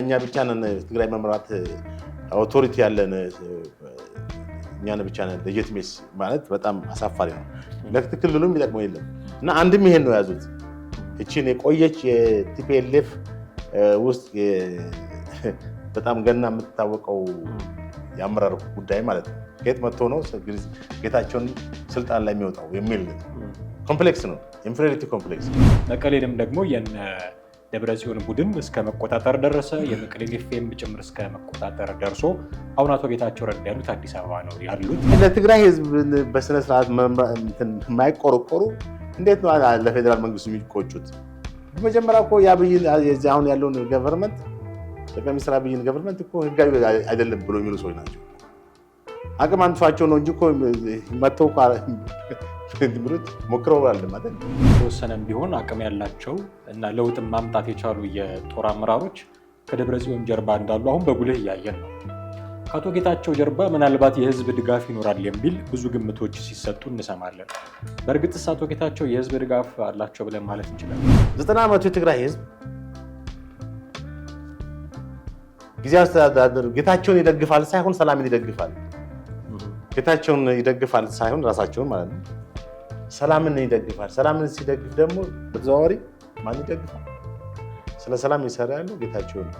እኛ ብቻ ነን ትግራይ መምራት አውቶሪቲ ያለን እኛን ብቻ ነን ለጀትሜስ ማለት በጣም አሳፋሪ ነው። ለክልሉም ይጠቅመው የለም እና አንድም ይሄን ነው ያዙት። እቺን የቆየች የቲፒኤልኤፍ ውስጥ በጣም ገና የምትታወቀው የአመራር ጉዳይ ማለት ነው። ከየት መጥቶ ነው ጌታቸውን ስልጣን ላይ የሚወጣው የሚል ኮምፕሌክስ ነው፣ ኢንፌሪዮሪቲ ኮምፕሌክስ። መቀሌንም ደግሞ የነ ደብረጽዮን ቡድን እስከ መቆጣጠር ደረሰ። የመቀሌን ኤፍኤም ጭምር እስከ መቆጣጠር ደርሶ አሁን አቶ ጌታቸው ረዳ ያሉት አዲስ አበባ ነው ያሉት። ለትግራይ ህዝብ በስነ ስርዓት የማይቆረቆሩ እንዴት ነው ለፌዴራል መንግስቱ የሚቆጩት? በመጀመሪያ እኮ የአብይን አሁን ያለውን ገቨርንመንት ጠቅላይ ሚኒስትር አብይን ገቨርንመንት እኮ ህጋዊ አይደለም ብሎ የሚሉ ሰዎች ናቸው። አቅም አንሷቸው ነው እንጂ እኮ መተው ብሉት ሞክረዋል ማለት ነው። ተወሰነም ቢሆን አቅም ያላቸው እና ለውጥም ማምጣት የቻሉ የጦር አመራሮች ከደብረጽዮን ጀርባ እንዳሉ አሁን በጉልህ እያየን ነው። ከአቶ ጌታቸው ጀርባ ምናልባት የህዝብ ድጋፍ ይኖራል የሚል ብዙ ግምቶች ሲሰጡ እንሰማለን። በእርግጥስ አቶ ጌታቸው የህዝብ ድጋፍ አላቸው ብለን ማለት እንችላለን? 90 ዓመቱ የትግራይ ህዝብ ጊዜያዊ አስተዳደር ጌታቸውን ይደግፋል ሳይሆን ሰላምን ይደግፋል። ጌታቸውን ይደግፋል ሳይሆን ራሳቸውን ማለት ነው። ሰላምን ይደግፋል። ሰላምን ሲደግፍ ደግሞ በተዘዋዋሪ ማን ይደግፋል? ስለ ሰላም ይሰራ ያለው ጌታቸው ነው።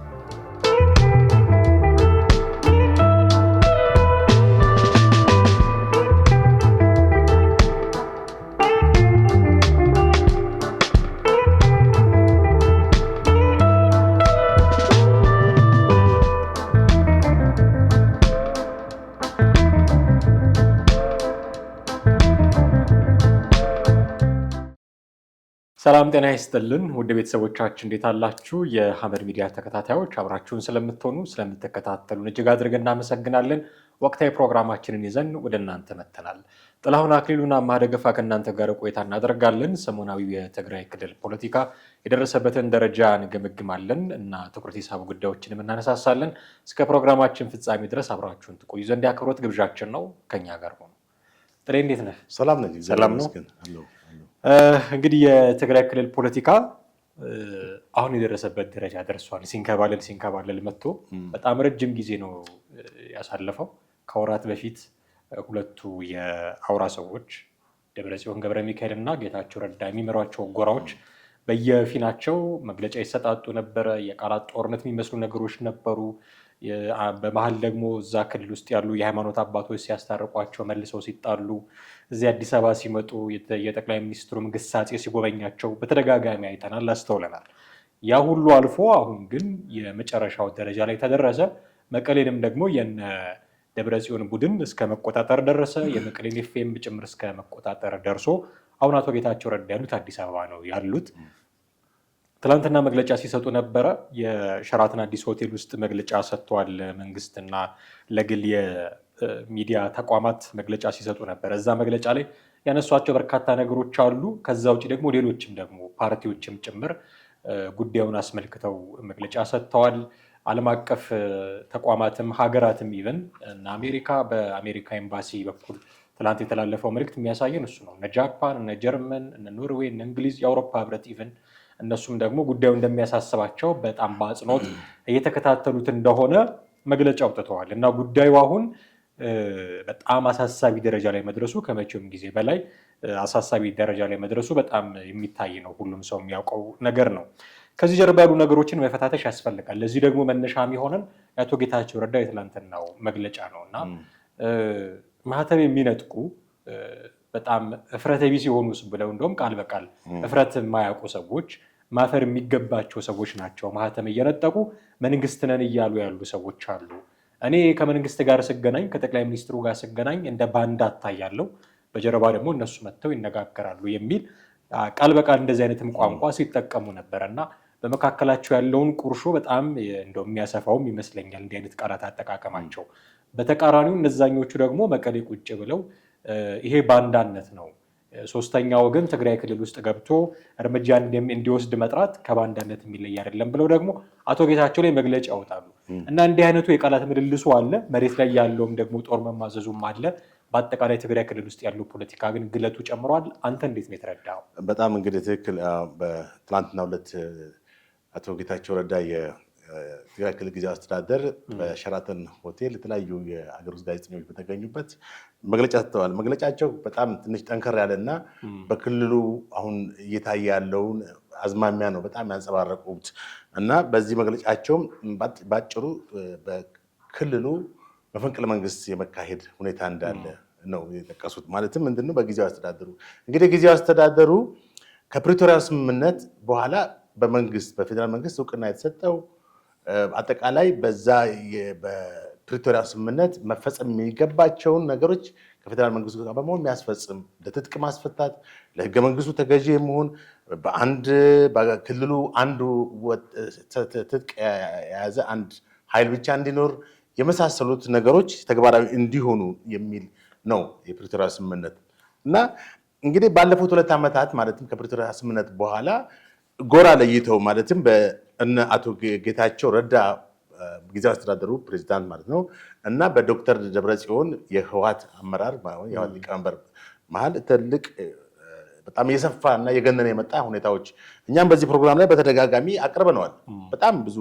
ሰላም ጤና ይስጥልን ውድ ቤተሰቦቻችን እንዴት አላችሁ? የሐመድ ሚዲያ ተከታታዮች አብራችሁን ስለምትሆኑ ስለምትከታተሉን እጅግ አድርገን እናመሰግናለን። ወቅታዊ ፕሮግራማችንን ይዘን ወደ እናንተ መጥተናል። ጥላሁን አክሊሉና ማደገፋ ከእናንተ ጋር ቆይታ እናደርጋለን። ሰሞናዊ የትግራይ ክልል ፖለቲካ የደረሰበትን ደረጃ እንገመግማለን እና ትኩረት የሳቡ ጉዳዮችንም እናነሳሳለን። እስከ ፕሮግራማችን ፍጻሜ ድረስ አብራችሁን ትቆዩ ዘንድ የአክብሮት ግብዣችን ነው። ከኛ ጋር ሆኑ። ጥሬ እንዴት ነህ? ሰላም ነኝ። ሰላም ነው። እንግዲህ የትግራይ ክልል ፖለቲካ አሁን የደረሰበት ደረጃ ደርሷል። ሲንከባለል መጥቶ በጣም ረጅም ጊዜ ነው ያሳለፈው። ከወራት በፊት ሁለቱ የአውራ ሰዎች ደብረጽዮን ገብረ ሚካኤል እና ጌታቸው ረዳ የሚመሯቸው ጎራዎች በየፊናቸው መግለጫ ይሰጣጡ ነበረ። የቃላት ጦርነት የሚመስሉ ነገሮች ነበሩ። በመሀል ደግሞ እዛ ክልል ውስጥ ያሉ የሃይማኖት አባቶች ሲያስታርቋቸው መልሰው ሲጣሉ፣ እዚህ አዲስ አበባ ሲመጡ የጠቅላይ ሚኒስትሩም ግሳጼ ሲጎበኛቸው በተደጋጋሚ አይተናል፣ አስተውለናል። ያ ሁሉ አልፎ አሁን ግን የመጨረሻው ደረጃ ላይ ተደረሰ። መቀሌንም ደግሞ የነ ደብረጽዮን ቡድን እስከ መቆጣጠር ደረሰ። የመቀሌን ኤፍኤም ጭምር እስከ መቆጣጠር ደርሶ አሁን አቶ ጌታቸው ረዳ ያሉት አዲስ አበባ ነው ያሉት። ትላንትና መግለጫ ሲሰጡ ነበረ። የሸራተን አዲስ ሆቴል ውስጥ መግለጫ ሰጥተዋል። መንግስትና ለግል የሚዲያ ተቋማት መግለጫ ሲሰጡ ነበረ። እዛ መግለጫ ላይ ያነሷቸው በርካታ ነገሮች አሉ። ከዛ ውጭ ደግሞ ሌሎችም ደግሞ ፓርቲዎችም ጭምር ጉዳዩን አስመልክተው መግለጫ ሰጥተዋል። ዓለም አቀፍ ተቋማትም ሀገራትም ኢቨን እና አሜሪካ በአሜሪካ ኤምባሲ በኩል ትላንት የተላለፈው መልእክት የሚያሳየን እሱ ነው። እነ ጃፓን፣ እነ ጀርመን፣ እነ ኖርዌይ፣ እነ እንግሊዝ፣ የአውሮፓ ህብረት ኢቨን እነሱም ደግሞ ጉዳዩ እንደሚያሳስባቸው በጣም በአጽንኦት እየተከታተሉት እንደሆነ መግለጫ አውጥተዋል። እና ጉዳዩ አሁን በጣም አሳሳቢ ደረጃ ላይ መድረሱ ከመቼውም ጊዜ በላይ አሳሳቢ ደረጃ ላይ መድረሱ በጣም የሚታይ ነው። ሁሉም ሰው የሚያውቀው ነገር ነው። ከዚህ ጀርባ ያሉ ነገሮችን መፈታተሽ ያስፈልጋል። ለዚህ ደግሞ መነሻ የሚሆነን የአቶ ጌታቸው ረዳ የትላንትናው መግለጫ ነው እና ማህተብ የሚነጥቁ በጣም እፍረተ ቢስ የሆኑ ብለው እንደውም ቃል በቃል እፍረት የማያውቁ ሰዎች ማፈር የሚገባቸው ሰዎች ናቸው። ማህተም እየነጠቁ መንግስት ነን እያሉ ያሉ ሰዎች አሉ። እኔ ከመንግስት ጋር ስገናኝ ከጠቅላይ ሚኒስትሩ ጋር ስገናኝ እንደ ባንዳ እታያለሁ፣ በጀርባ ደግሞ እነሱ መጥተው ይነጋገራሉ የሚል ቃል በቃል እንደዚህ አይነትም ቋንቋ ሲጠቀሙ ነበረ እና በመካከላቸው ያለውን ቁርሾ በጣም እንደው የሚያሰፋውም ይመስለኛል እንዲህ አይነት ቃላት አጠቃቀማቸው። በተቃራኒው እነዛኞቹ ደግሞ መቀሌ ቁጭ ብለው ይሄ ባንዳነት ነው፣ ሶስተኛ ወገን ትግራይ ክልል ውስጥ ገብቶ እርምጃ እንዲወስድ መጥራት ከባንዳነት የሚለይ አይደለም ብለው ደግሞ አቶ ጌታቸው ላይ መግለጫ ያወጣሉ እና እንዲህ አይነቱ የቃላት ምልልሱ አለ። መሬት ላይ ያለውም ደግሞ ጦር መማዘዙም አለ። በአጠቃላይ ትግራይ ክልል ውስጥ ያለው ፖለቲካ ግን ግለቱ ጨምሯል። አንተ እንዴት ነው የተረዳው? በጣም እንግዲህ ትክክል። በትላንትናው ዕለት አቶ ጌታቸው ረዳ ትግራይ ክልል ጊዜያዊ አስተዳደር በሸራተን ሆቴል የተለያዩ የአገር ውስጥ ጋዜጠኞች በተገኙበት መግለጫ ሰጥተዋል። መግለጫቸው በጣም ትንሽ ጠንከር ያለና በክልሉ አሁን እየታየ ያለውን አዝማሚያ ነው በጣም ያንጸባረቁት እና በዚህ መግለጫቸውም ባጭሩ በክልሉ መፈንቅለ መንግስት የመካሄድ ሁኔታ እንዳለ ነው የጠቀሱት። ማለትም ምንድነው በጊዜያዊ አስተዳደሩ እንግዲህ ጊዜያዊ አስተዳደሩ ከፕሪቶሪያው ስምምነት በኋላ በፌዴራል መንግስት እውቅና የተሰጠው አጠቃላይ በዛ በፕሪቶሪያው ስምምነት መፈጸም የሚገባቸውን ነገሮች ከፌዴራል መንግስቱ ጋር በመሆን የሚያስፈጽም ለትጥቅ ማስፈታት፣ ለህገ መንግስቱ ተገዢ የመሆን በክልሉ አንዱ ትጥቅ የያዘ አንድ ኃይል ብቻ እንዲኖር የመሳሰሉት ነገሮች ተግባራዊ እንዲሆኑ የሚል ነው የፕሪቶሪያው ስምምነት እና እንግዲህ ባለፉት 2 ዓመታት ማለትም ከፕሪቶሪያው ስምምነት በኋላ ጎራ ለይተው ማለትም በእነ አቶ ጌታቸው ረዳ ጊዜያዊ አስተዳደሩ ፕሬዚዳንት ማለት ነው እና በዶክተር ደብረጽዮን የህወሓት አመራር የህወሓት ሊቀመንበር መሀል ትልቅ በጣም የሰፋ እና የገነነ የመጣ ሁኔታዎች እኛም በዚህ ፕሮግራም ላይ በተደጋጋሚ አቅርበነዋል። በጣም ብዙ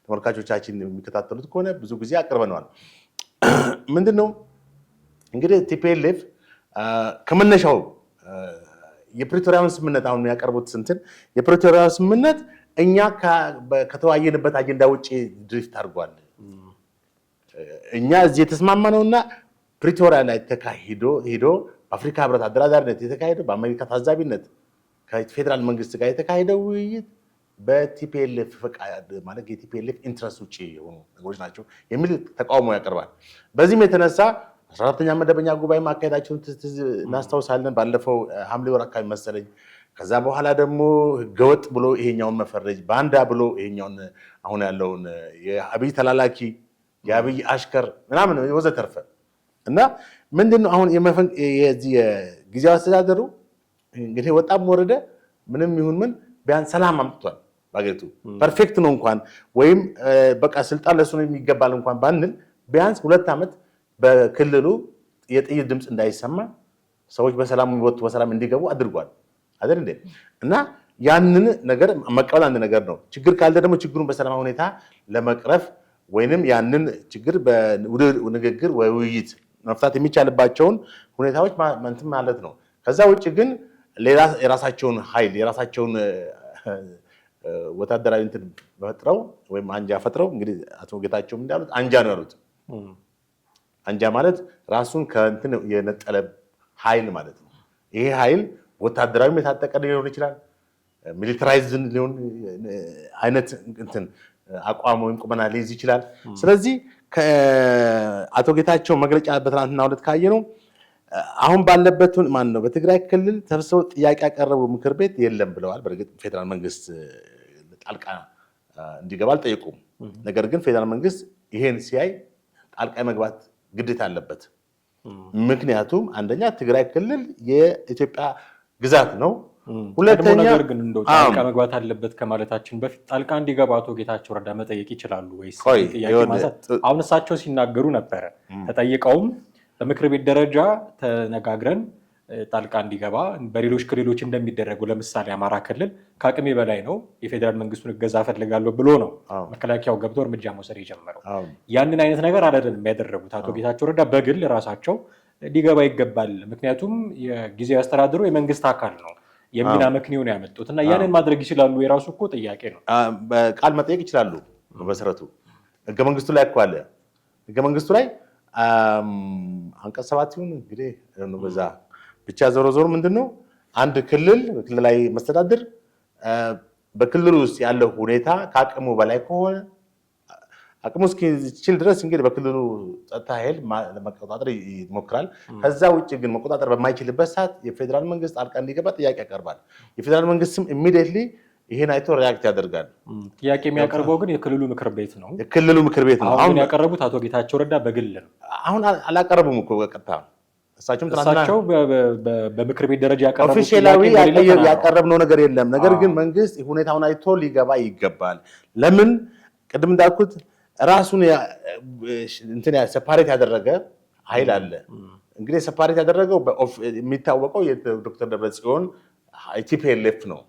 ተመልካቾቻችን የሚከታተሉት ከሆነ ብዙ ጊዜ አቅርበነዋል። ምንድነው እንግዲህ ቲፒኤልኤፍ ከመነሻው የፕሪቶሪያውን ስምምነት አሁን የሚያቀርቡት የፕሪቶሪያው ስምምነት እኛ ከተወያየንበት አጀንዳ ውጭ ድሪፍት አድርጓል። እኛ እዚህ የተስማማነውና ፕሪቶሪያ ላይ ሄዶ በአፍሪካ ህብረት አደራዳሪነት የተካሄደው በአሜሪካ ታዛቢነት ከፌዴራል መንግስት ጋር የተካሄደው ውይይት በቲፒኤልኤፍ ፈቃድ ማለት የቲፒኤልኤፍ ኢንትረስት ውጭ የሆኑ ነገሮች ናቸው የሚል ተቃውሞ ያቀርባል። በዚህም የተነሳ 14ኛ መደበኛ ጉባኤ ማካሄዳቸውን እናስታውሳለን። ባለፈው ሐምሌ ወር አካባቢ መሰለኝ። ከዛ በኋላ ደግሞ ህገወጥ ብሎ ይሄኛውን መፈረጅ፣ ባንዳ ብሎ ይሄኛውን አሁን ያለውን የአብይ ተላላኪ የአብይ አሽከር ምናምን ወዘተርፈ እና ምንድነው አሁን የዚህ ጊዜያዊ አስተዳደሩ እንግዲህ ወጣም ወረደ ምንም ይሁን ምን ቢያንስ ሰላም አምጥቷል ባገቱ ፐርፌክት ነው እንኳን ወይም በቃ ስልጣን ለሱ ነው የሚገባል እንኳን ባንል ቢያንስ 2 ዓመት በክልሉ የጥይት ድምፅ እንዳይሰማ ሰዎች በሰላም ወጥተው በሰላም እንዲገቡ አድርጓል አይደል እንዴ? እና ያንን ነገር መቀበል አንድ ነገር ነው። ችግር ካለ ደግሞ ችግሩን በሰላማዊ ሁኔታ ለመቅረፍ ወይንም ያንን ችግር በንግግር ወይ ውይይት መፍታት የሚቻልባቸውን ሁኔታዎች ማለት ነው። ከዛ ውጭ ግን ሌላ የራሳቸውን ኃይል የራሳቸውን ወታደራዊ እንትን ፈጥረው ወይም አንጃ ፈጥረው እንግዲህ አቶ ጌታቸውም እንዳሉት አንጃ ነው ያሉት። አንጃ ማለት ራሱን ከእንትን የነጠለ ኃይል ማለት ነው። ይሄ ኃይል ወታደራዊ የታጠቀ ሊሆን ይችላል፣ ሚሊታራይዝድ ሊሆን አይነት እንትን አቋም ወይም ቁመና ሊይዝ ይችላል። ስለዚህ ከአቶ ጌታቸው መግለጫ በትናንትናው ዕለት ካየነው አሁን ባለበት ማን ነው በትግራይ ክልል ተሰብስበው ጥያቄ ያቀረቡ ምክር ቤት የለም ብለዋል። በእርግጥ ፌዴራል መንግስት ጣልቃ እንዲገባ አልጠየቁም። ነገር ግን ፌዴራል መንግስት ይሄን ሲያይ ጣልቃ መግባት ግዴታ አለበት። ምክንያቱም አንደኛ ትግራይ ክልል የኢትዮጵያ ግዛት ነው። ሁለተኛ ነገር ግን እንደው ጣልቃ መግባት አለበት ከማለታችን በፊት ጣልቃ እንዲገባ አቶ ጌታቸው ረዳ መጠየቅ ይችላሉ ወይስ? አሁን እሳቸው ሲናገሩ ነበረ ተጠይቀውም በምክር ቤት ደረጃ ተነጋግረን ጣልቃ እንዲገባ በሌሎች ክልሎች እንደሚደረጉ ለምሳሌ አማራ ክልል ከአቅሜ በላይ ነው የፌዴራል መንግስቱን እገዛ ፈልጋለሁ ብሎ ነው መከላከያው ገብቶ እርምጃ መውሰድ የጀመረው። ያንን አይነት ነገር አይደለም ያደረጉት። አቶ ጌታቸው ረዳ በግል ራሳቸው ሊገባ ይገባል፣ ምክንያቱም የጊዜያዊ አስተዳደሩ የመንግስት አካል ነው የሚና ምክንያት ነው ያመጡት እና ያንን ማድረግ ይችላሉ። የራሱ እኮ ጥያቄ ነው። በቃል መጠየቅ ይችላሉ። በመሰረቱ ህገ መንግስቱ ላይ እኮ አለ። ህገ መንግስቱ ላይ አንቀጽ 7 ይሁን እንግዲህ በዛ ብቻ ዞሮ ዞሮ ምንድነው አንድ ክልል ክልላዊ መስተዳድር በክልሉ ውስጥ ያለው ሁኔታ ከአቅሙ በላይ ከሆነ አቅሙ እስኪችል ድረስ እንግዲህ በክልሉ ጸጥታ ኃይል ለመቆጣጠር ይሞክራል። ከዛ ውጭ ግን መቆጣጠር በማይችልበት ሰዓት የፌዴራል መንግስት ጣልቃ እንዲገባ ጥያቄ ያቀርባል። የፌዴራል መንግስትም ኢሚዲየትሊ ይሄን አይቶ ሪያክት ያደርጋል። ጥያቄ የሚያቀርበው ግን የክልሉ ምክር ቤት ነው። የክልሉ ምክር ቤት ነው። አሁን ያቀረቡት አቶ ጌታቸው ረዳ በግል ነው። አሁን አላቀረቡም እኮ ቀጥታ እሳቸው በምክር ቤት ደረጃ ያቀረቡት ኦፊሻላዊ ያቀረብነው ነገር የለም። ነገር ግን መንግስት ሁኔታውን አይቶ ሊገባ ይገባል። ለምን ቅድም እንዳልኩት ራሱን እንትን ሰፓሬት ያደረገ ኃይል አለ። እንግዲህ ሰፓሬት ያደረገው የሚታወቀው የዶክተር ደብረጽዮን ቲፒኤልኤፍ ነው።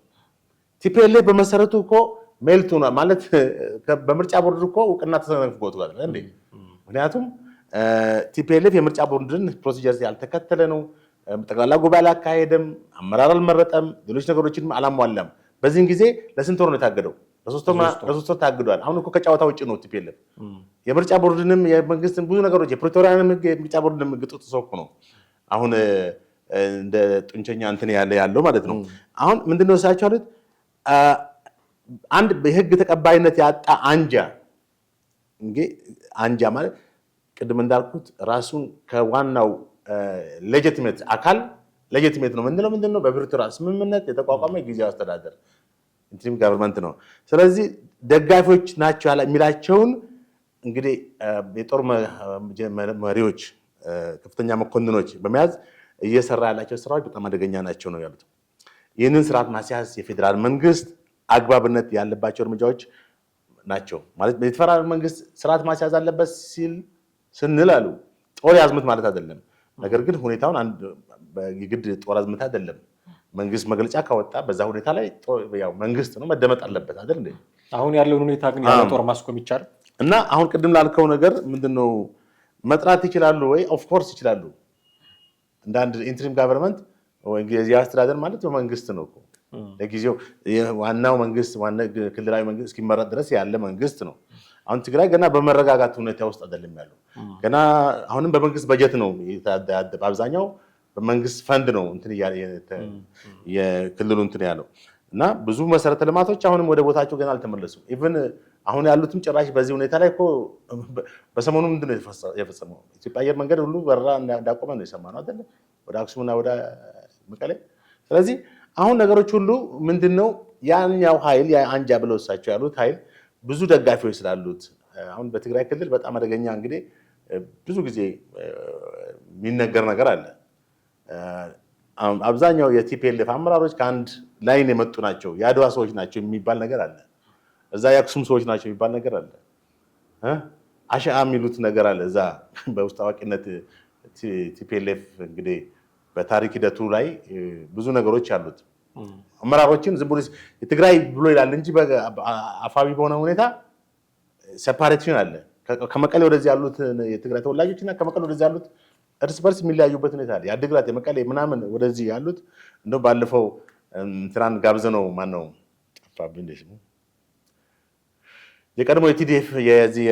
ቲፒኤልኤፍ በመሰረቱ እኮ ሜልቱ ማለት በምርጫ ቦርድ እኮ እውቅና ተነፍጎታል እንዴ? ምክንያቱም ቲፒኤልኤፍ የምርጫ ቦርድን ፕሮሲጀር ያልተከተለ ነው። ጠቅላላ ጉባኤ አላካሄደም፣ አመራር አልመረጠም፣ ሌሎች ነገሮችንም አላሟላም። በዚህን ጊዜ ለስንት ወር ነው የታገደው? ለሶስት ወር ታግዷል። አሁን እኮ ከጨዋታ ውጭ ነው ቲፒኤልኤፍ። የምርጫ ቦርድንም የመንግስትን ብዙ ነገሮች የፕሪቶሪያንም ህግ የምርጫ ቦርድንም ህግ ጥሶ እኮ ነው አሁን እንደ ጡንቸኛ እንትን ያለው ማለት ነው። አሁን ምንድነው እሳቸው አሉት አንድ በህግ ተቀባይነት ያጣ አንጃ አንጃ ማለት ቅድም እንዳልኩት ራሱን ከዋናው ሌጂቲሜት አካል ሌጂቲሜት ነው ምንድነው በፕሪቶሪያ ስምምነት የተቋቋመ ጊዜያዊ አስተዳደር ኢንትሪም ገቨርንመንት ነው። ስለዚህ ደጋፊዎች ናቸው የሚላቸውን እንግዲህ የጦር መሪዎች ከፍተኛ መኮንኖች በመያዝ እየሰራ ያላቸው ስራዎች በጣም አደገኛ ናቸው ነው ያሉት። ይህንን ስርዓት ማስያዝ የፌዴራል መንግስት አግባብነት ያለባቸው እርምጃዎች ናቸው ማለት የፌዴራል መንግስት ስርዓት ማስያዝ አለበት ስንል አሉ ጦር ያዝምት ማለት አይደለም። ነገር ግን ሁኔታውን የግድ ጦር ያዝምት አይደለም። መንግስት መግለጫ ካወጣ በዛ ሁኔታ ላይ ያው መንግስት ነው መደመጥ አለበት አይደል እንዴ? አሁን ያለውን ሁኔታ ግን ያለ ጦር ማስቆም ይቻላል እና አሁን ቅድም ላልከው ነገር ምንድነው መጥራት ይችላሉ ወይ? ኦፍ ኮርስ ይችላሉ። እንደ አንድ ኢንትሪም ጋቨርንመንት ወይ ጊዜያዊ አስተዳደር ማለት በመንግስት ነው እኮ ለጊዜው ዋናው መንግስት ክልላዊ መንግስት እስኪመረጥ ድረስ ያለ መንግስት ነው። አሁን ትግራይ ገና በመረጋጋት ሁኔታ ውስጥ አይደለም ያለው። ገና አሁንም በመንግስት በጀት ነው በአብዛኛው በመንግስት ፈንድ ነው እንትን የክልሉ እንትን ያለው እና ብዙ መሰረተ ልማቶች አሁንም ወደ ቦታቸው ገና አልተመለሱም። ኢቭን አሁን ያሉትም ጭራሽ በዚህ ሁኔታ ላይ እኮ በሰሞኑ ምንድነው የፈጸመው? ኢትዮጵያ አየር መንገድ ሁሉ በረራ እንዳቆመ ነው የሰማነው አይደል? ወደ አክሱምና ወደ መቀሌ። ስለዚህ አሁን ነገሮች ሁሉ ምንድነው ያንኛው ኃይል አንጃ ብለው እሳቸው ያሉት ኃይል ብዙ ደጋፊዎች ስላሉት አሁን በትግራይ ክልል በጣም አደገኛ እንግዲህ ብዙ ጊዜ የሚነገር ነገር አለ። አብዛኛው የቲፒኤልኤፍ አመራሮች ከአንድ ላይን የመጡ ናቸው፣ የአድዋ ሰዎች ናቸው የሚባል ነገር አለ። እዛ የአክሱም ሰዎች ናቸው የሚባል ነገር አለ። አሻአ የሚሉት ነገር አለ። እዛ በውስጥ አዋቂነት ቲፒኤልኤፍ እንግዲህ በታሪክ ሂደቱ ላይ ብዙ ነገሮች አሉት። አመራሮችን ዝም ብሎ የትግራይ ብሎ ይላል እንጂ አፋዊ በሆነ ሁኔታ ሴፓሬሽን አለ። ከመቀሌ ወደዚህ ያሉት የትግራይ ተወላጆች እና ከመቀሌ ወደዚህ ያሉት እርስ በርስ የሚለያዩበት ሁኔታ አለ። የአድግራት የመቀሌ ምናምን ወደዚህ ያሉት እንደው ባለፈው እንትናን ጋብዘነው ማነው ጠፋብኝ ነው የቀድሞ የቲዲኤፍ የዚህ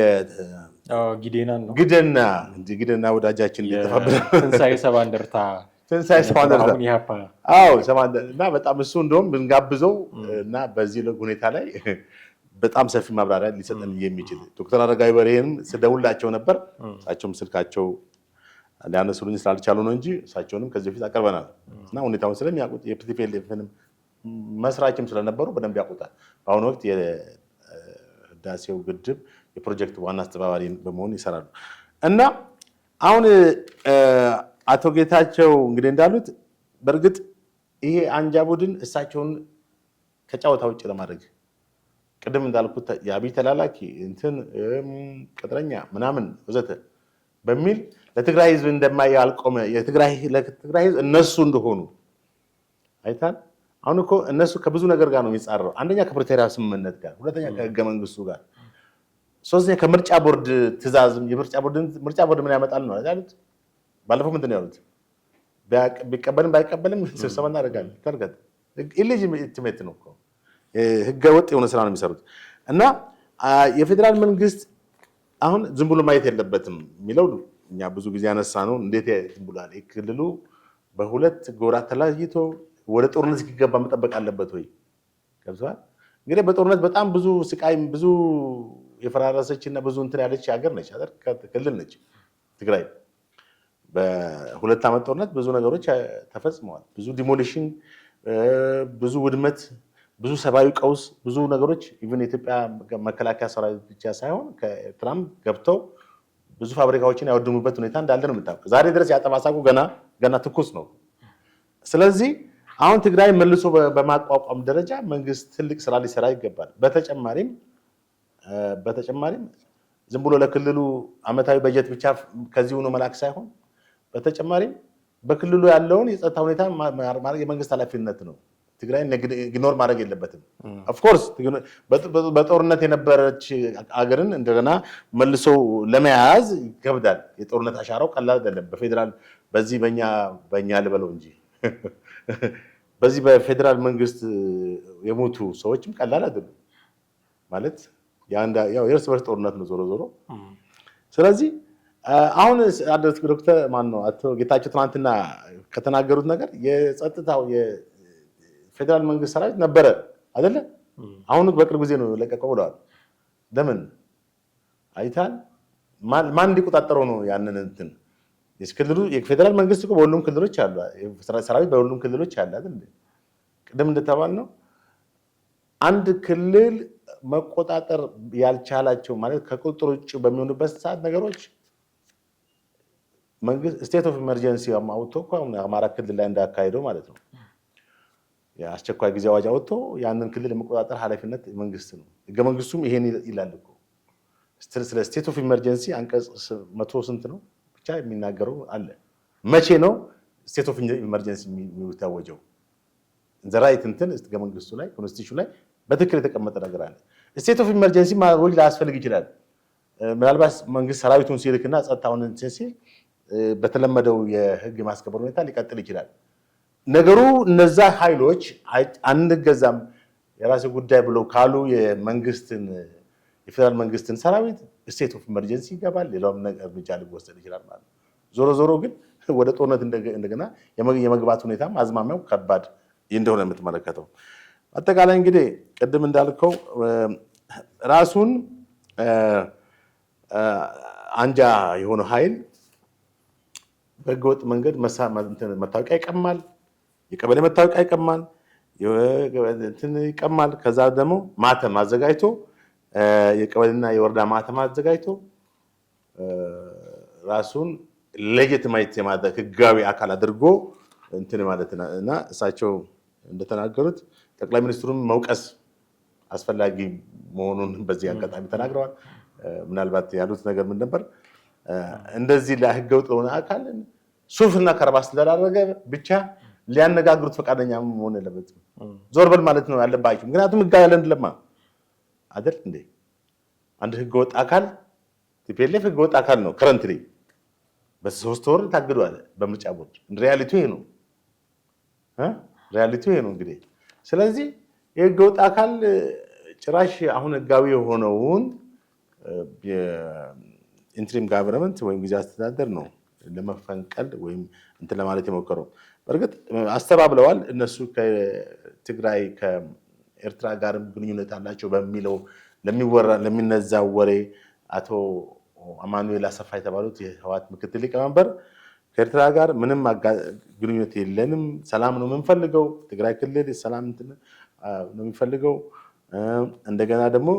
ጊደና ወዳጃችን ሊጠፋብን ትንሳኤ ሰባ እንደርታ እና በጣም እሱ እንደውም ብንጋብዘው እና በዚህ ሁኔታ ላይ በጣም ሰፊ ማብራሪያ ሊሰጠን የሚችል ዶክተር አረጋዊ በርሄንም ስደውላቸው ነበር። እሳቸውም ስልካቸው ሊያነሱልኝ ስላልቻሉ ነው እንጂ እሳቸውንም ከዚህ በፊት አቀርበናል እና ሁኔታውን ስለሚያውቁት የቲፒኤልኤፍንም መስራችም ስለነበሩ በደንብ ያውቁታል። በአሁኑ ወቅት የህዳሴው ግድብ የፕሮጀክት ዋና አስተባባሪ በመሆን ይሰራሉ እና አሁን አቶ ጌታቸው እንግዲህ እንዳሉት በእርግጥ ይሄ አንጃ ቡድን እሳቸውን ከጨዋታ ውጭ ለማድረግ ቅድም እንዳልኩት የአብይ ተላላኪ እንትን ቅጥረኛ ምናምን ወዘተ በሚል ለትግራይ ህዝብ እንደማያልቆመ ለትግራይ ህዝብ እነሱ እንደሆኑ አይታል። አሁን እኮ እነሱ ከብዙ ነገር ጋር ነው የሚጻረው። አንደኛ ከፕሪቶሪያ ስምምነት ጋር፣ ሁለተኛ ከህገ መንግስቱ ጋር፣ ሶስተኛ ከምርጫ ቦርድ ትእዛዝ። ምርጫ ቦርድ ምን ያመጣል ነው አይደል? ባለፈው ምንድን ነው ያሉት? ቢቀበልም ባይቀበልም ስብሰባ እናደርጋለን። ተርገጥ ኢሌጂቲሜት ነው እኮ ህገ ወጥ የሆነ ስራ ነው የሚሰሩት እና የፌዴራል መንግስት አሁን ዝም ብሎ ማየት የለበትም የሚለው እኛ ብዙ ጊዜ ያነሳ ነው። እንዴት ዝም ብሏል? ክልሉ በሁለት ጎራ ተለያይቶ ወደ ጦርነት እስኪገባ መጠበቅ አለበት ወይ? ገብቷል? እንግዲህ በጦርነት በጣም ብዙ ስቃይ ብዙ የፈራረሰች እና ብዙ እንትን ያለች ሀገር ነች፣ ክልል ነች ትግራይ። በሁለት ዓመት ጦርነት ብዙ ነገሮች ተፈጽመዋል። ብዙ ዲሞሊሽን፣ ብዙ ውድመት፣ ብዙ ሰብአዊ ቀውስ፣ ብዙ ነገሮች ኢቭን የኢትዮጵያ መከላከያ ሰራዊት ብቻ ሳይሆን ከኤርትራም ገብተው ብዙ ፋብሪካዎችን ያወድሙበት ሁኔታ እንዳለ ነው የምታውቀው። ዛሬ ድረስ ያጠፋሳቁ ገና ትኩስ ነው። ስለዚህ አሁን ትግራይ መልሶ በማቋቋም ደረጃ መንግስት ትልቅ ስራ ሊሰራ ይገባል። በተጨማሪም ዝም ብሎ ለክልሉ ዓመታዊ በጀት ብቻ ከዚህ ሆኖ መላክ ሳይሆን በተጨማሪም በክልሉ ያለውን የጸጥታ ሁኔታ የመንግስት ኃላፊነት ነው። ትግራይ ኢግኖር ማድረግ የለበትም። ኦፍኮርስ በጦርነት የነበረች አገርን እንደገና መልሶ ለመያዝ ይከብዳል። የጦርነት አሻራው ቀላል አይደለም። በፌዴራል በዚህ በእኛ ልበለው እንጂ በዚህ በፌዴራል መንግስት የሞቱ ሰዎችም ቀላል አይደሉም። ማለት ያው የእርስ በርስ ጦርነት ነው ዞሮ ዞሮ። ስለዚህ አሁን ዶክተር አቶ ጌታቸው ትናንትና ከተናገሩት ነገር የጸጥታው የፌዴራል መንግስት ሰራዊት ነበረ አይደለ? አሁን በቅርብ ጊዜ ነው ለቀቀው ብለዋል። ለምን አይታል? ማን እንዲቆጣጠረው ነው ያንን እንትን የፌዴራል መንግስት እኮ በሁሉም ክልሎች አሉ። ሰራዊት በሁሉም ክልሎች አለ አይደል? ቅድም እንደተባልነው አንድ ክልል መቆጣጠር ያልቻላቸው ማለት ከቁጥጥር ውጭ በሚሆኑበት ሰዓት ነገሮች መንግስት ስቴት ኦፍ ኢመርጀንሲ አውጥቶ እኮ አማራ ክልል ላይ እንዳካሄደው ማለት ነው። የአስቸኳይ ጊዜ አዋጅ አውጥቶ ያንን ክልል የመቆጣጠር ኃላፊነት መንግስት ነው። ህገ መንግስቱም ይሄን ይላል እኮ። ስለ ስቴት ኦፍ ኢመርጀንሲ አንቀጽ 100 ስንት ነው ብቻ የሚናገረው አለ። መቼ ነው ስቴት ኦፍ ኢመርጀንሲ የሚታወጀው? ዘራይት እንትን ህገ መንግስቱ ላይ ኮንስቲቱሽን ላይ በትክክል የተቀመጠ ነገር አለ። ስቴት ኦፍ ኢመርጀንሲ ማወጅ ላያስፈልግ ይችላል። ምናልባት መንግስት ሰራዊቱን ሲልክና ጸጥታውን ሲል በተለመደው የህግ ማስከበር ሁኔታ ሊቀጥል ይችላል። ነገሩ እነዛ ኃይሎች አንገዛም የራሱ ጉዳይ ብለው ካሉ የፌዴራል መንግስትን ሰራዊት ስቴት ኦፍ ኢመርጀንሲ ይገባል። ሌላውም ነገር እርምጃ ሊወሰድ ይችላል ማለት ነው። ዞሮ ዞሮ ግን ወደ ጦርነት እንደገና የመግባት ሁኔታም አዝማሚያው ከባድ እንደሆነ የምትመለከተው። አጠቃላይ እንግዲህ ቅድም እንዳልከው ራሱን አንጃ የሆነ ኃይል በህገወጥ መንገድ መታወቂያ ይቀማል፣ የቀበሌ መታወቂያ ይቀማል፣ ይቀማል። ከዛ ደግሞ ማተም አዘጋጅቶ የቀበሌና የወረዳ ማተም አዘጋጅቶ ራሱን ሌጂቲሜት የማድረግ ህጋዊ አካል አድርጎ እንትን ማለት እና እሳቸው እንደተናገሩት ጠቅላይ ሚኒስትሩን መውቀስ አስፈላጊ መሆኑን በዚህ አጋጣሚ ተናግረዋል። ምናልባት ያሉት ነገር ምን ነበር? እንደዚህ ለህገወጥ የሆነ አካል ሱፍና ከረባት ስለላደረገ ብቻ ሊያነጋግሩት ፈቃደኛ መሆን የለበትም። ዞር በል ማለት ነው ያለባቸው። ምክንያቱም ህጋዊ ያለን ለማ አይደል እንዴ? አንድ ህገወጥ አካል ቲፒኤልኤፍ ህገወጥ አካል ነው። ከረንትሊ በ3 ወር ታግዷል በምርጫ ቦርድ። ሪያሊቲው ይሄ ነው። ሪያሊቲው ይሄ ነው እንግዲህ። ስለዚህ የህገወጥ አካል ጭራሽ አሁን ህጋዊ የሆነውን ኢንትሪም ጋቨርንመንት ወይም ጊዜ አስተዳደር ነው ለመፈንቀል ወይም እንትን ለማለት የሞከረው። በእርግጥ አስተባብለዋል እነሱ ከትግራይ ከኤርትራ ጋርም ግንኙነት አላቸው በሚለው ለሚነዛው ወሬ አቶ አማኑኤል አሰፋ የተባሉት የህወሓት ምክትል ሊቀመንበር ከኤርትራ ጋር ምንም ግንኙነት የለንም፣ ሰላም ነው የምንፈልገው፣ ትግራይ ክልል ሰላም ነው የሚፈልገው። እንደገና ደግሞ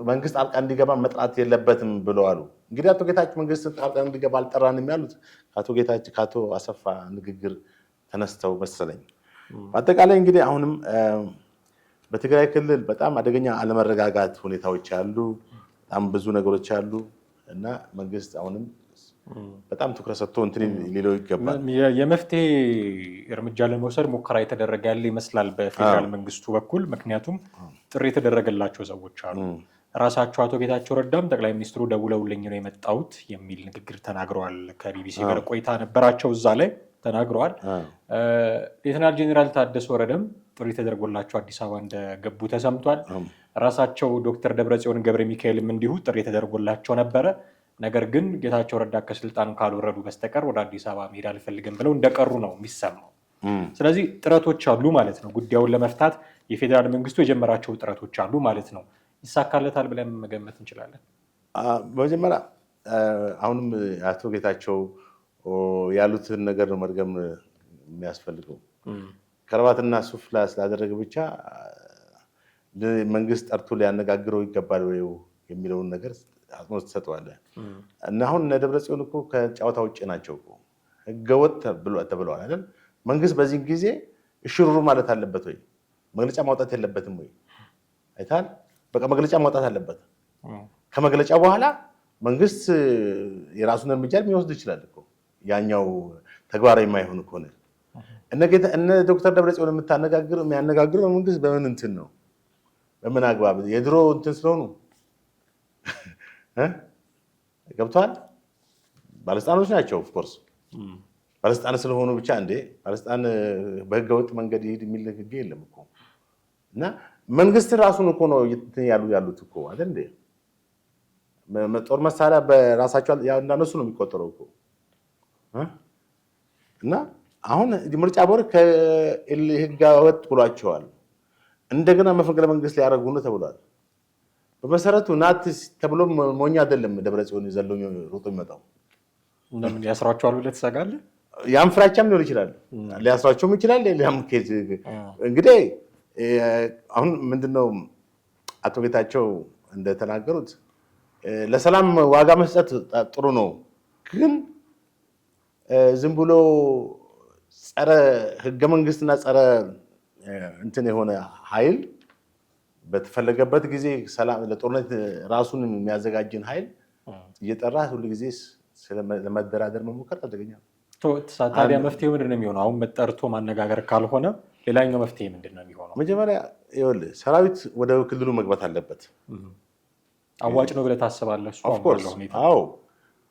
መንግስት ጣልቃ እንዲገባ መጥራት የለበትም ብለዋል። እንግዲህ አቶ ጌታቸው መንግስት ጣልቃ እንዲገባ አልጠራንም ያሉት ከአቶ አሰፋ ንግግር ተነስተው መሰለኝ። በአጠቃላይ እንግዲህ አሁንም በትግራይ ክልል በጣም አደገኛ አለመረጋጋት ሁኔታዎች አሉ፣ በጣም ብዙ ነገሮች አሉ እና መንግስት አሁንም በጣም ትኩረት ሰጥቶ እንትን ሊለው ይገባል። የመፍትሄ እርምጃ ለመውሰድ ሙከራ የተደረገ ያለ ይመስላል በፌዴራል መንግስቱ በኩል። ምክንያቱም ጥሪ የተደረገላቸው ሰዎች አሉ። ራሳቸው አቶ ጌታቸው ረዳም ጠቅላይ ሚኒስትሩ ደውለውልኝ ነው የመጣሁት የሚል ንግግር ተናግረዋል። ከቢቢሲ ጋር ቆይታ ነበራቸው፣ እዛ ላይ ተናግረዋል። ሌተናል ጄኔራል ታደሰ ወረደም ጥሪ ተደርጎላቸው አዲስ አበባ እንደገቡ ተሰምቷል። ራሳቸው ዶክተር ደብረጽዮን ገብረ ሚካኤልም እንዲሁ ጥሪ ተደርጎላቸው ነበረ። ነገር ግን ጌታቸው ረዳ ከስልጣን ካልወረዱ በስተቀር ወደ አዲስ አበባ መሄድ አልፈልግም ብለው እንደቀሩ ነው የሚሰማው። ስለዚህ ጥረቶች አሉ ማለት ነው። ጉዳዩን ለመፍታት የፌዴራል መንግስቱ የጀመራቸው ጥረቶች አሉ ማለት ነው። ይሳካለታል ብለን መገመት እንችላለን? በመጀመሪያ አሁንም አቶ ጌታቸው ያሉትን ነገር ነው መድገም የሚያስፈልገው። ከረባትና ሱፍ ስላደረገ ብቻ መንግስት ጠርቶ ሊያነጋግረው ይገባል ወይ የሚለውን ነገር አጽንኦት ትሰጠዋለህ። እና አሁን እነ ደብረጽዮን እኮ ከጨዋታ ውጭ ናቸው እኮ ህገወጥ ተብለዋል አይደል? መንግስት በዚህ ጊዜ እሽሩሩ ማለት አለበት ወይ? መግለጫ ማውጣት የለበትም ወይ? አይታል በቃ መግለጫ ማውጣት አለበት። ከመግለጫ በኋላ መንግስት የራሱን እርምጃ የሚወስድ ይችላል እኮ ያኛው ተግባራዊ የማይሆን ከሆነ። እነ ዶክተር ደብረጽዮን የሚያነጋግሩ መንግስት በምን እንትን ነው? በምን አግባብ? የድሮ እንትን ስለሆኑ ገብተዋል። ባለስልጣኖች ናቸው። ኦፍኮርስ ባለስልጣን ስለሆኑ ብቻ እንዴ ባለስልጣን በህገወጥ መንገድ ይሄድ የሚል ህግ የለም እኮ። እና መንግስት ራሱን እኮ ነው ያሉት እኮ አይደል እንዴ? ጦር መሳሪያ በራሳቸው እንዳነሱ ነው የሚቆጠረው እኮ። እና አሁን ምርጫ ቦርድ ከህግ ወጥ ብሏቸዋል። እንደገና መፈንቅለ መንግስት ሊያደርጉ ነው ተብሏል። በመሰረቱ ናት ተብሎ ሞኛ አይደለም ደብረጽዮን ዘሎ ሮጦ የሚመጣው። እንደምን ያስሯቸዋል ብለህ ትሰጋለህ? ያም ፍራቻም ሊሆን ይችላል፣ ሊያስሯቸውም ይችላል። ሌላም ኬዝ እንግዲህ አሁን ምንድነው አቶ ጌታቸው እንደተናገሩት ለሰላም ዋጋ መስጠት ጥሩ ነው፣ ግን ዝም ብሎ ጸረ ህገ መንግስትና ጸረ እንትን የሆነ ኃይል በተፈለገበት ጊዜ ሰላም ለጦርነት ራሱን የሚያዘጋጅን ኃይል እየጠራ ሁሉ ጊዜ ለመደራደር መሞከር አደገኛ ነው። ታዲያ መፍትሄው ምንድን ነው የሚሆነው? አሁን መጠርቶ ማነጋገር ካልሆነ ሌላኛው መፍትሄ ምንድን ነው የሚሆነው? መጀመሪያ ይኸውልህ ሰራዊት ወደ ክልሉ መግባት አለበት። አዋጭ ነው ብለህ ታስባለህ? አዎ።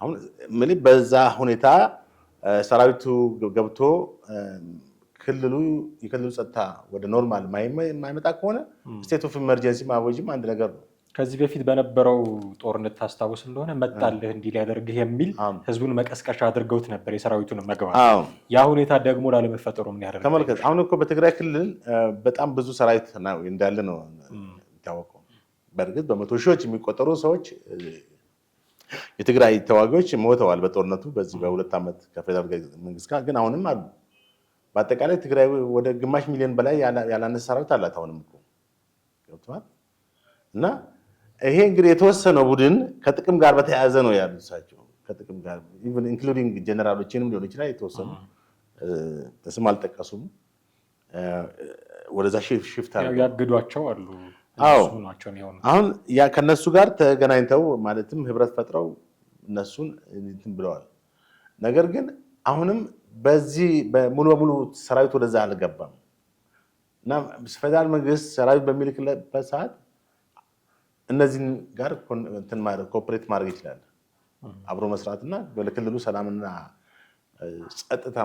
አሁን በዛ ሁኔታ ሰራዊቱ ገብቶ የክልሉ ጸጥታ ወደ ኖርማል የማይመጣ ከሆነ ስቴት ኦፍ ኢመርጀንሲ ማወጅም አንድ ነገር ነው። ከዚህ በፊት በነበረው ጦርነት ታስታውስ እንደሆነ መጣልህ እንዲህ ሊያደርግህ የሚል ህዝቡን መቀስቀሻ አድርገውት ነበር የሰራዊቱን መግባት። ያ ሁኔታ ደግሞ ላለመፈጠሩ ምን ያደርጋል? ተመልከት። አሁን እኮ በትግራይ ክልል በጣም ብዙ ሰራዊት እንዳለ ነው የሚታወቀው። በእርግጥ በመቶ ሺዎች የሚቆጠሩ ሰዎች የትግራይ ተዋጊዎች ሞተዋል በጦርነቱ በዚህ በ2 ዓመት ከፌደራል መንግስት ጋር። ግን አሁንም አሉ። በአጠቃላይ ትግራይ ወደ ግማሽ ሚሊዮን በላይ ያላነሰ ሰራዊት አላት አሁንም እኮ ገብቶሃል። እና ይሄ እንግዲህ የተወሰነው ቡድን ከጥቅም ጋር በተያያዘ ነው ያሉት እሳቸው። ከጥቅም ጋር ኢቭን ኢንክሉዲንግ ጀነራሎችንም ሊሆን ይችላል የተወሰኑ ስም አልጠቀሱም። ወደዛ ሽፍት ያግዷቸው አሉ። አሁን ከነሱ ጋር ተገናኝተው ማለትም ህብረት ፈጥረው እነሱን እንትን ብለዋል። ነገር ግን አሁንም በዚህ ሙሉ በሙሉ ሰራዊት ወደዛ አልገባም እና ፌደራል መንግስት ሰራዊት በሚልክበት ሰዓት እነዚህን ጋር ኮኦፕሬት ማድረግ ይችላል። አብሮ መስራትና ለክልሉ ሰላምና ጸጥታ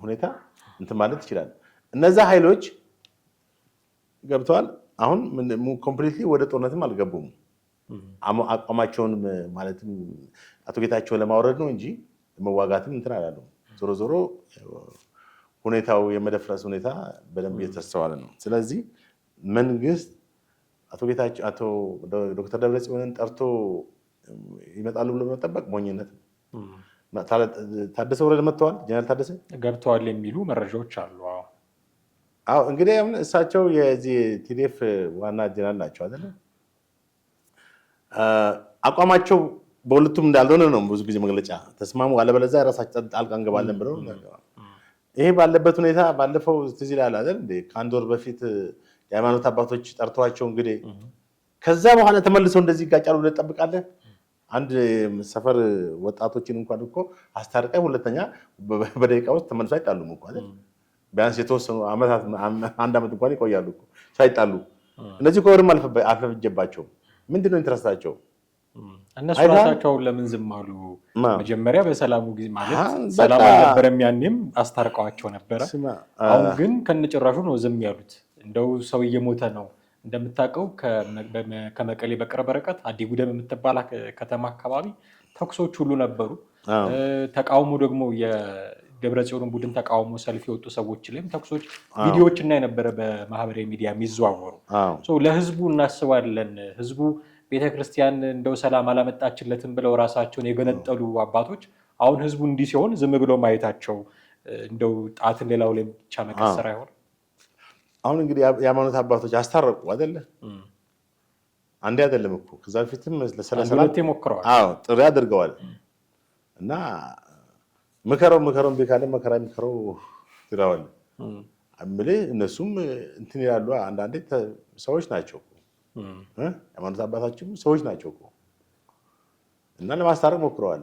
ሁኔታ እንትን ማለት ይችላል። እነዛ ኃይሎች ገብተዋል። አሁን ኮምፕሊትሊ ወደ ጦርነትም አልገቡም። አቋማቸውን ማለትም አቶ ጌታቸውን ለማውረድ ነው እንጂ መዋጋትም እንትን አላለም። ዞሮ ዞሮ ሁኔታው የመደፍረስ ሁኔታ በደንብ እየተስተዋለ ነው። ስለዚህ መንግስት አቶ ዶክተር ደብረጽዮንን ጠርቶ ይመጣሉ ብሎ መጠበቅ ሞኝነት ነው። ታደሰ ወረደ መጥተዋል። ጀነራል ታደሰ ገብተዋል የሚሉ መረጃዎች አሉ። አዎ እንግዲህ አሁን እሳቸው የዚህ ቲዲኤፍ ዋና ጀነራል ናቸው አይደለ? አቋማቸው በሁለቱም እንዳልሆነ ነው ብዙ ጊዜ መግለጫ ተስማሙ፣ አለበለዚያ ራሳችን ጣልቃ እንገባለን ብለው ይሄ ባለበት ሁኔታ ባለፈው ትዝ ይላል አይደል እንዴ? ከአንድ ወር በፊት የሃይማኖት አባቶች ጠርተዋቸው እንግዲህ ከዛ በኋላ ተመልሰው እንደዚህ ይጋጫሉ ብለህ ትጠብቃለህ? አንድ ሰፈር ወጣቶችን እንኳን እኮ አስታርቀህ ሁለተኛ በደቂቃ ውስጥ ተመልሰው አይጣሉም እኮ አይደል? ቢያንስ የተወሰኑ ዓመታት 1 ዓመት እንኳን ይቆያሉ እኮ ሳይጣሉ። እነዚህ ኮርም አልፈጀባቸውም። ምንድነው ኢንትረስታቸው? እነሱ ራሳቸው ለምን ዝም አሉ? መጀመሪያ በሰላሙ ጊዜ ማለት ሰላም አልነበረም፣ ያኔም አስታርቀዋቸው ነበረ። አሁን ግን ከነጭራሹ ነው ዝም ያሉት። እንደው ሰው እየሞተ ነው። እንደምታውቀው ከመቀሌ በቅርብ ርቀት አዲጉደም የምትባል ከተማ አካባቢ ተኩሶች ሁሉ ነበሩ። ተቃውሞ ደግሞ የደብረጽዮን ቡድን ተቃውሞ ሰልፍ የወጡ ሰዎች ላይም ተኩሶች፣ ቪዲዮዎች እና የነበረ በማህበራዊ ሚዲያ የሚዘዋወሩ ለህዝቡ እናስባለን፣ ህዝቡ ቤተክርስቲያን እንደው ሰላም አላመጣችለትም ብለው ራሳቸውን የገነጠሉ አባቶች አሁን ህዝቡ እንዲህ ሲሆን ዝም ብሎ ማየታቸው እንደው ጣትን ሌላው ላይ ብቻ መቀሰር አይሆን? አሁን እንግዲህ የሃይማኖት አባቶች አስታረቁ አይደለ? አንዴ አይደለም እኮ ከዛ በፊትም ለሰላም ሞክረዋል። ጥሪ አድርገዋል። እና ምከረው ቢካለ መከራ ምከረው ትራዋል አምሌ እነሱም እንትን ይላሉ። አንዳንዴ ሰዎች ናቸው ሃይማኖት አባታችን ሰዎች ናቸው እኮ እና ለማስታረቅ ሞክረዋል።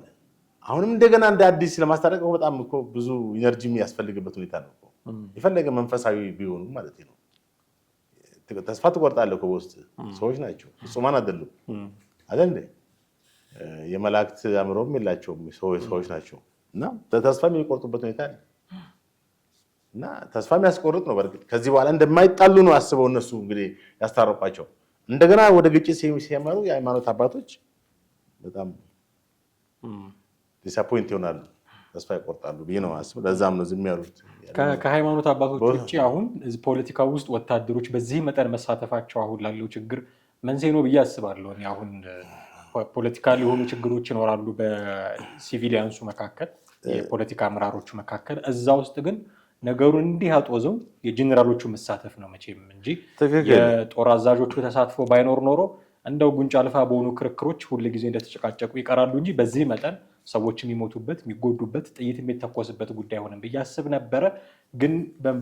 አሁንም እንደገና እንደ አዲስ ለማስታረቅ በጣም እኮ ብዙ ኢነርጂ የሚያስፈልግበት ሁኔታ ነው እኮ። የፈለገ መንፈሳዊ ቢሆኑ ማለት ነው። ተስፋ ትቆርጣለህ በውስጥ ሰዎች ናቸው፣ ፍጹማን አይደሉም አይደል እንዴ? የመላእክት አእምሮም የላቸውም ሰዎች ናቸው እና ተስፋ የሚቆርጡበት ሁኔታ አለ እና ተስፋ የሚያስቆርጥ ነው። በእርግጥ ከዚህ በኋላ እንደማይጣሉ ነው አስበው እነሱ እንግዲህ ያስታረቋቸው። እንደገና ወደ ግጭት ሲያመሩ የሃይማኖት አባቶች በጣም ዲስአፖይንት ይሆናሉ፣ ተስፋ ይቆርጣሉ ብዬ ነው አስበው። ለዛም ነው ዝም ያሉት። ከሃይማኖት አባቶች ውጭ አሁን ፖለቲካ ውስጥ ወታደሮች በዚህ መጠን መሳተፋቸው አሁን ላለው ችግር መንስኤ ነው ብዬ አስባለሁ። አሁን ፖለቲካል የሆኑ ችግሮች ይኖራሉ በሲቪሊያንሱ መካከል፣ የፖለቲካ አመራሮቹ መካከል። እዛ ውስጥ ግን ነገሩን እንዲህ አጦዘው የጀኔራሎቹ መሳተፍ ነው መቼም እንጂ የጦር አዛዦቹ ተሳትፎ ባይኖር ኖሮ እንደው ጉንጫ አልፋ በሆኑ ክርክሮች ሁሉ ጊዜ እንደተጨቃጨቁ ይቀራሉ እንጂ በዚህ መጠን ሰዎች የሚሞቱበት የሚጎዱበት ጥይት የሚተኮስበት ጉዳይ ሆነም ብዬ አስብ ነበረ። ግን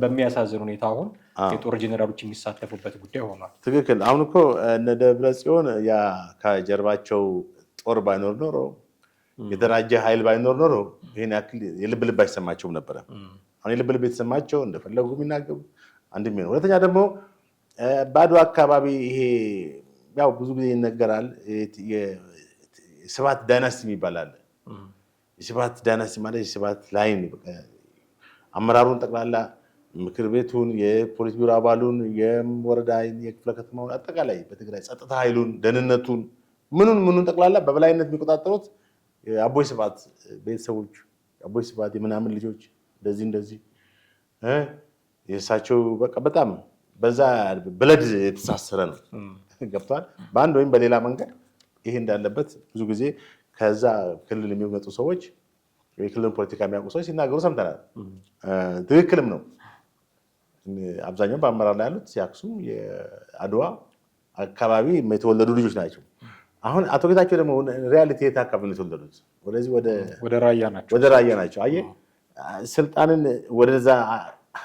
በሚያሳዝን ሁኔታ አሁን የጦር ጄኔራሎች የሚሳተፉበት ጉዳይ ሆኗል። ትክክል። አሁን እኮ እነ ደብረጽዮን ያ ከጀርባቸው ጦር ባይኖር ኖሮ የተደራጀ ኃይል ባይኖር ኖሮ ይሄን ያክል የልብ ልብ አይሰማቸውም ነበረ። አሁን የልብ ልብ የተሰማቸው እንደፈለጉ የሚናገሩ አንድም ነው። ሁለተኛ ደግሞ በአድዋ አካባቢ ይሄ ያው ብዙ ጊዜ ይነገራል የስብሐት ዳይናስቲ ይባላል። የስብሐት ዳይናስቲ ማለት የስብሐት ላይን አመራሩን ጠቅላላ ምክር ቤቱን፣ የፖሊስ ቢሮ አባሉን፣ የወረዳ የክፍለ ከተማውን አጠቃላይ በትግራይ ጸጥታ ኃይሉን፣ ደህንነቱን ምኑን ጠቅላላ በበላይነት የሚቆጣጠሩት አቦይ ስብሐት ቤተሰቦች፣ አቦይ ስብሐት የምናምን ልጆች እንደዚህ የእሳቸው በቃ በጣም በዛ ብለድ የተሳሰረ ነው። ገብቷል። በአንድ ወይም በሌላ መንገድ ይሄ እንዳለበት ብዙ ጊዜ ከዛ ክልል የሚመጡ ሰዎች የክልልን ፖለቲካ የሚያውቁ ሰዎች ሲናገሩ ሰምተናል። ትክክልም ነው። አብዛኛው በአመራር ላይ ያሉት የአክሱም የአድዋ አካባቢ የተወለዱ ልጆች ናቸው። አሁን አቶ ጌታቸው ደግሞ ሪያሊቲ የት አካባቢ ነው የተወለዱት? ወደዚህ ወደ ራያ ናቸው። አየህ ስልጣንን ወደዛ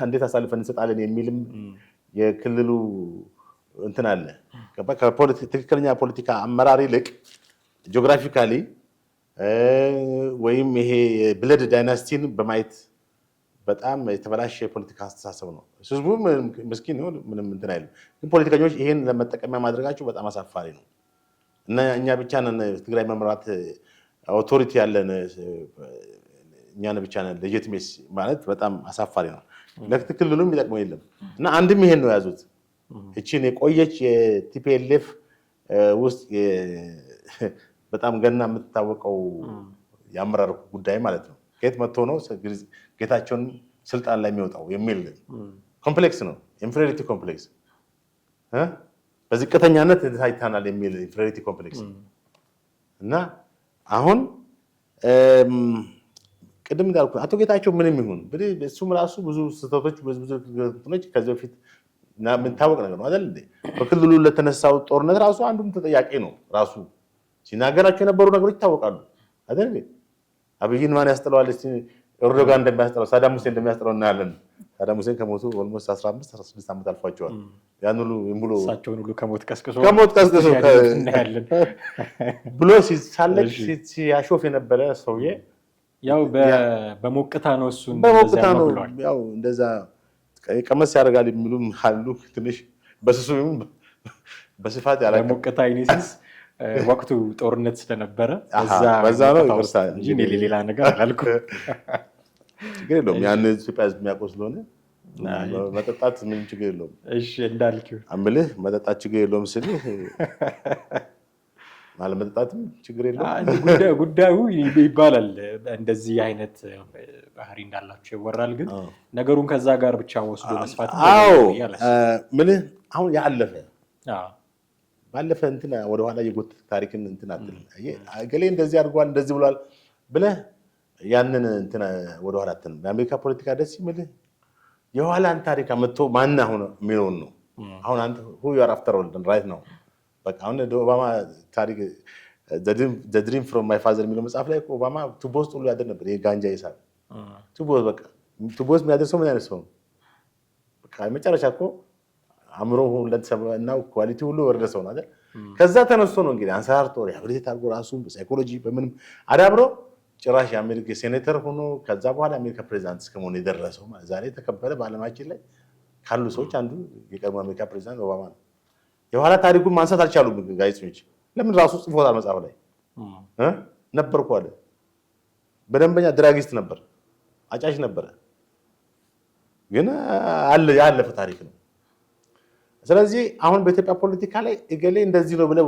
እንዴት አሳልፈን እንሰጣለን የሚልም የክልሉ እንትን አለ። ትክክለኛ ፖለቲካ አመራር ይልቅ ጂኦግራፊካሊ ወይም ይሄ ብለድ ዳይናስቲን በማየት በጣም የተበላሸ የፖለቲካ አስተሳሰብ ነው። ህዝቡ ምስኪን ነው፣ ምንም እንትን አይልም። ግን ፖለቲከኞች ይሄን ለመጠቀሚያ ማድረጋቸው በጣም አሳፋሪ ነው እና እኛ ብቻ ነን ትግራይ መምራት ኦቶሪቲ ያለን እኛን ብቻ ነን ሌጂቲሜሲ ማለት በጣም አሳፋሪ ነው። ለክልሉም የሚጠቅመው የለም እና አንድም ይሄን ነው የያዙት። እቺን የቆየች የቲፒኤልኤፍ ውስጥ በጣም ገና የምትታወቀው የአመራር ጉዳይ ማለት ነው። ከየት መጥቶ ነው ጌታቸውን ስልጣን ላይ የሚወጣው የሚል ኮምፕሌክስ ነው። ኢንፌሪዮሪቲ ኮምፕሌክስ በዝቅተኛነት ታይታናል የሚል ኢንፌሪዮሪቲ ኮምፕሌክስ እና አሁን ቅድም እንዳልኩ አቶ ጌታቸው ምንም ይሁን እሱም ራሱ ብዙ ስህተቶች ብዙ ከዚህ በፊት የምታወቅ ነገር ነው አይደል እንዴ? በክልሉ ለተነሳው ጦርነት ራሱ አንዱም ተጠያቂ ነው። ራሱ ሲናገራቸው የነበሩ ነገሮች ይታወቃሉ አይደል እንዴ? አብይን ማን ያስጥለዋል? ኤርዶጋን እንደሚያስጥለው ሳዳም ሁሴን እንደሚያስጥለው እናያለን። ሳዳም ሁሴን ከሞቱ ኦልሞስት 15-16 ዓመት አልፏቸዋል። ያን ሁሉ እሳቸውን ሁሉ ከሞት ቀስቅሶ እናያለን ብሎ ሲሳለቅ ሲያሾፍ የነበረ ሰውዬ ያው በሞቅታ ነው እሱን በሞቅታ ነው ያው እንደዛ ቀመስ ያደርጋል የሚሉም አሉ። ትንሽ በስሱም በስፋት ያለ ሞቅታ ኢኒሲስ ወቅቱ ጦርነት ስለነበረ በዛ ነው ይወርሳል እንጂ ሌላ ነገር አላልኩም። ችግር የለውም። ያን ኢትዮጵያ ህዝብ የሚያውቀው ስለሆነ መጠጣት ምን ችግር የለውም። እሺ እንዳልኩህ አምልህ መጠጣት ችግር የለውም ስልህ አለመጠጣትም ችግር የለውም። ጉዳዩ ይባላል እንደዚህ አይነት ባህሪ እንዳላቸው ይወራል። ግን ነገሩን ከዛ ጋር ብቻ ወስዶ መስፋት ምልህ አሁን ያለፈ ባለፈ እንትን ወደኋላ የጎትት ታሪክን እንትን አትልም። ገሌ እንደዚህ አድርጓል እንደዚህ ብሏል ብለህ ያንን እንትን ወደኋላ አትልም። የአሜሪካ ፖለቲካ ደስ ይምልህ የኋላን ታሪክ አመጥቶ ማን አሁን የሚሆን ነው። አሁን አንተ who you are after all right now በቃ አሁን ኦባማ ታሪክ the dream from my father የሚለው መጽሐፍ ላይ ኦባማ ቱቦስ ሁሉ ያደር ነበር። የጋንጃ ይሳል ቱቦስ በቃ ቱቦስ የሚያደርሰው ምን አይነት ሰው ነው? በቃ መጨረሻ እኮ አምሮ ሁለተሰበና ኳሊቲ ሁሉ ወረደ ሰው ነው አይደል? ከዛ ተነስቶ ነው እንግዲህ አንሳርቶ ሪሃቢሊቴት አድርጎ ራሱን በሳይኮሎጂ በምንም አዳብሮ ጭራሽ የአሜሪካ ሴኔተር ሆኖ ከዛ በኋላ የአሜሪካ ፕሬዚዳንት እስከመሆን የደረሰው ዛሬ የተከበረ በዓለማችን ላይ ካሉ ሰዎች አንዱ የቀድሞ አሜሪካ ፕሬዚዳንት ኦባማ ነው። የኋላ ታሪኩን ማንሳት አልቻሉም ጋዜጠኞች። ለምን ራሱ ጽፎታል መጽሐፍ ላይ ነበርኩ አለ። በደንበኛ ድራጊስት ነበር፣ አጫሽ ነበረ። ግን ያለፈ ታሪክ ነው። ስለዚህ አሁን በኢትዮጵያ ፖለቲካ ላይ እገሌ እንደዚህ ነው ብለው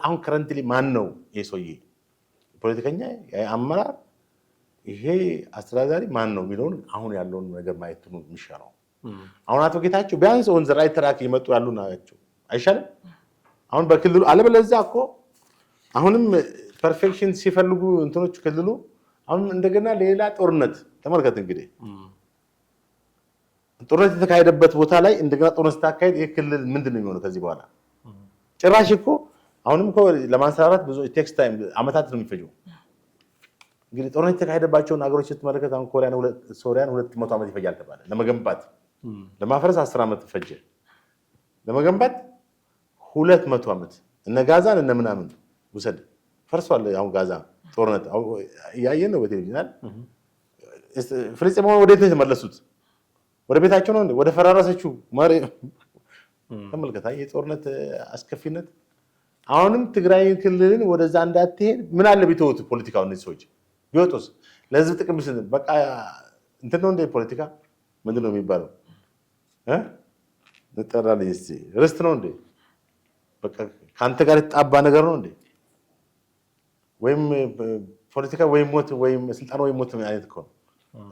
አሁን ከረንትሊ ማን ነው ይሄ ሰውዬ ፖለቲከኛ አመራር ይሄ አስተዳዳሪ ማን ነው የሚለውን አሁን ያለውን ነገር ማየት ነው የሚሻለው። አሁን አቶ ጌታቸው ቢያንስ ኦን ዘ ራይት ትራክ እየመጡ ያሉ ናቸው አይሻልም? አሁን በክልሉ አለበለዚያ እኮ አሁንም ፐርፌክሽን ሲፈልጉ እንትኖች ክልሉ አሁን እንደገና ሌላ ጦርነት ተመልከት። እንግዲህ ጦርነት የተካሄደበት ቦታ ላይ እንደገና ጦርነት ስታካሄድ ይሄ ክልል ምንድን ነው የሚሆነው ከዚህ በኋላ? ጭራሽ እኮ አሁንም እኮ ለማንሰራራት ብዙ ቴክስ ታይም አመታት ነው የሚፈጀው። እንግዲህ ጦርነት የተካሄደባቸውን ሀገሮች ስትመለከት አሁን ሶሪያን 200 ዓመት ይፈጃል ተባለ ለመገንባት። ለማፍረስ 10 ዓመት ፈጀ። ለመገንባት 200 ዓመት። እነ ጋዛን እነ ምናምን ውሰድ ፈርሷል። አሁን ጋዛ ጦርነት እያየን ነው በቴሌቪዥን። ፍልስጤማውያን ወዴት ነው የተመለሱት? ወደ ቤታቸው ነው እንዴ? ወደ ፈራረሰችው ማሪ ተመልከታ። የጦርነት አስከፊነት አሁንም ትግራይ ክልልን ወደዛ እንዳትሄድ ምን አለ ቢተውት ፖለቲካው። እነዚህ ሰዎች ቢወጡስ ለህዝብ ጥቅም በቃ እንትን ነው እንደ ፖለቲካ ምንድን ነው የሚባለው? እንጠራለን እስቲ ርስት ነው እንዴ? በቃ ከአንተ ጋር የተጣባ ነገር ነው እንዴ? ወይም ፖለቲካ ወይም ሞት ወይም ስልጣን ወይም ሞት አይነት እኮ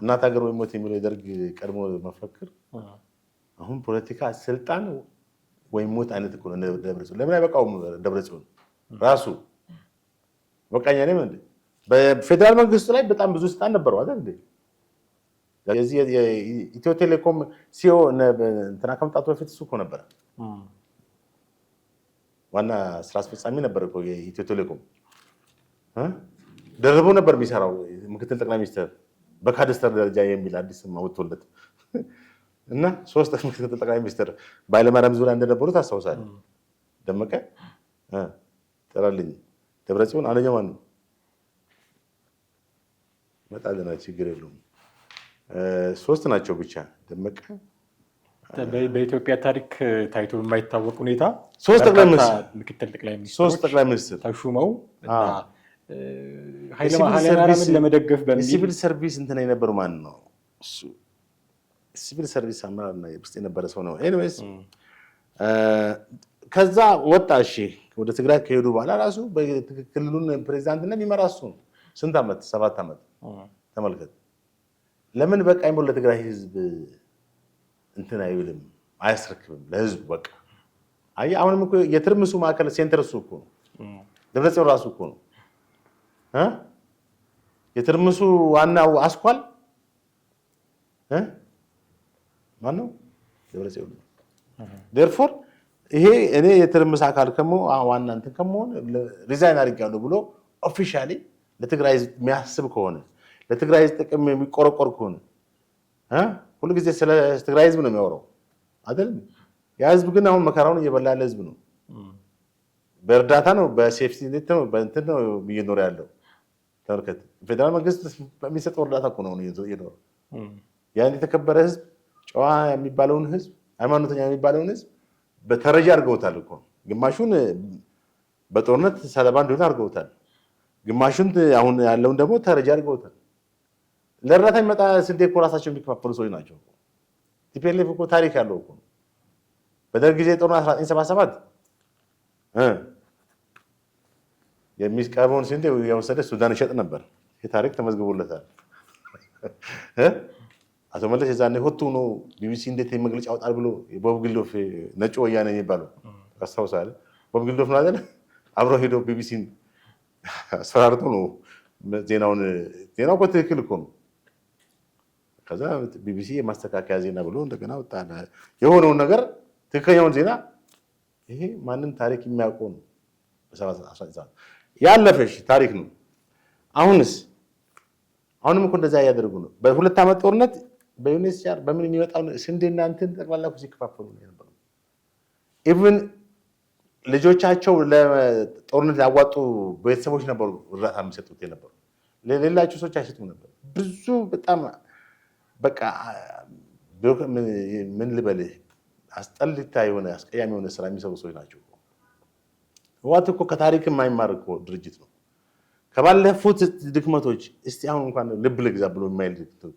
እናት ሀገር ወይም ሞት የሚለው የደርግ ቀድሞ መፈክር አሁን ፖለቲካ ስልጣን ወይም ሞት አይነት እኮ ነው። ደብረጽዮን ለምን አይበቃውም? ደብረጽዮን ራሱ በቃኛ ነኝ እንዴ? በፌደራል መንግስቱ ላይ በጣም ብዙ ስልጣን ነበረው አይደል እንዴ? የዚህ የኢትዮ ቴሌኮም ሲኦ እንትና ከመምጣቱ በፊት እሱ እኮ ነበረ ዋና ስራ አስፈጻሚ ነበር እኮ የኢትዮ ቴሌኮም። ደርበው ነበር የሚሰራው ምክትል ጠቅላይ ሚኒስትር በካድስተር ደረጃ የሚል አዲስ ስም አውጥቶለት እና 3 ምክትል ጠቅላይ ሚኒስትር በኃይለማርያም ዙሪያ እንደነበሩ ታስታውሳለህ። ደመቀ ጠራልኝ፣ ደብረጽዮን አንደኛው ማን ነው? መጣልና ችግር የለውም 3 ናቸው ብቻ። ደመቀ በኢትዮጵያ ታሪክ ታይቶ በማይታወቅ ሁኔታ 3 ጠቅላይ ምክትል ጠቅላይ ሚኒስትር ተሹመው እና ኃይለማርያምን ለመደገፍ በሚል ሲቪል ሰርቪስ እንትን የነበረው ማን ነው? ሲቪል ሰርቪስ አመራር ውስጥ የነበረ ሰው ነው። ኤኒዌይስ ከዛ ወጣ። እሺ ወደ ትግራይ ከሄዱ በኋላ ራሱ በክልሉን ፕሬዚዳንትነት የሚመራ እሱ ነው። ስንት ዓመት? 7 ዓመት። ተመልከት። ለምን በቃ ይሞላ ለትግራይ ህዝብ እንትን አይልም፣ አያስረክብም ለህዝቡ በቃ። አይ አሁንም እኮ የትርምሱ ማዕከል ሴንተር እሱ እኮ ነው። ደብረጽዮን ራሱ እኮ ነው የትርምሱ ዋናው አስኳል ማን ነው? ደብረጽዮን ነው። ዴርፎር ይሄ እኔ የትርምስ አካል ዋና እንትን ከመሆን ሪዛይን አድርጋለሁ ብሎ ኦፊሻሊ ለትግራይ ህዝብ የሚያስብ ከሆነ ለትግራይ ህዝብ ጥቅም የሚቆረቆር ከሆነ ሁሉ ጊዜ ስለ ትግራይ ህዝብ ነው የሚያወራው አይደል? ያ ህዝብ ግን አሁን መከራውን እየበላ ያለ ህዝብ ነው። በእርዳታ ነው፣ በሴፍቲ ኔት ነው፣ በእንትን ነው እየኖረ ያለው። ተመልከት። ፌደራል መንግስት በሚሰጠው እርዳታ እኮ ነው እየኖረ ያን የተከበረ ህዝብ፣ ጨዋ የሚባለውን ህዝብ፣ ሃይማኖተኛ የሚባለውን ህዝብ በተረጃ አድርገውታል እኮ። ግማሹን በጦርነት ሰለባ እንዲሆን አድርገውታል። ግማሹን አሁን ያለውን ደግሞ ተረጃ አድርገውታል። ለእርዳታ የሚመጣ ስንዴ እኮ ራሳቸው የሚከፋፈሉ ሰዎች ናቸው። ቲፒኤልኤፍ እኮ ታሪክ ያለው እኮ በደርግ ጊዜ ጦርነት 1977 የሚቀርበውን ስንዴ የወሰደ ሱዳን ይሸጥ ነበር። ይህ ታሪክ ተመዝግቦለታል። አቶ መለስ የዛኔ ሆቱ ነው ቢቢሲ እንዴት መግለጫ ያወጣል ብሎ ቦብ ግልዶፍ ነጭ ወያኔ የሚባለው አስታውሳለህ? ቦብ ግልዶፍ ነው አይደል? አብረው ሄዶ ቢቢሲን አስፈራርቶ ነው ዜናው እኮ ትክክል እኮ ነው። ከዛ ቢቢሲ የማስተካከያ ዜና ብሎ እንደገና ወጣ። የሆነውን ነገር ትክክለኛውን ዜና ይሄ ማንም ታሪክ የሚያውቀው ነው። ያለፈሽ ታሪክ ነው። አሁንም እኮ እንደዛ እያደረጉ ነው። በ2 ዓመት ጦርነት በዩኤንኤችሲአር በምን የሚመጣው ስንዴና እንትን ጠቅላላ እኮ ሲከፋፈሉ ነው የነበረው። ኢቭን ልጆቻቸው ለጦርነት ያዋጡ ቤተሰቦች ነበሩ እርዳታ የሚሰጡት የነበሩ። ለሌላቸው ሰዎች አይሰጡም ነበር። ብዙ በጣም በቃ ምን ልበልህ አስጠልታ የሆነ አስቀያሚ የሆነ ስራ የሚሰሩ ሰዎች ናቸው። ህወሓት እኮ ከታሪክ የማይማር እኮ ድርጅት ነው። ከባለፉት ድክመቶች እስቲ አሁን እንኳን ልብ ልግዛ ብሎ የማይል ድርጅት ነው።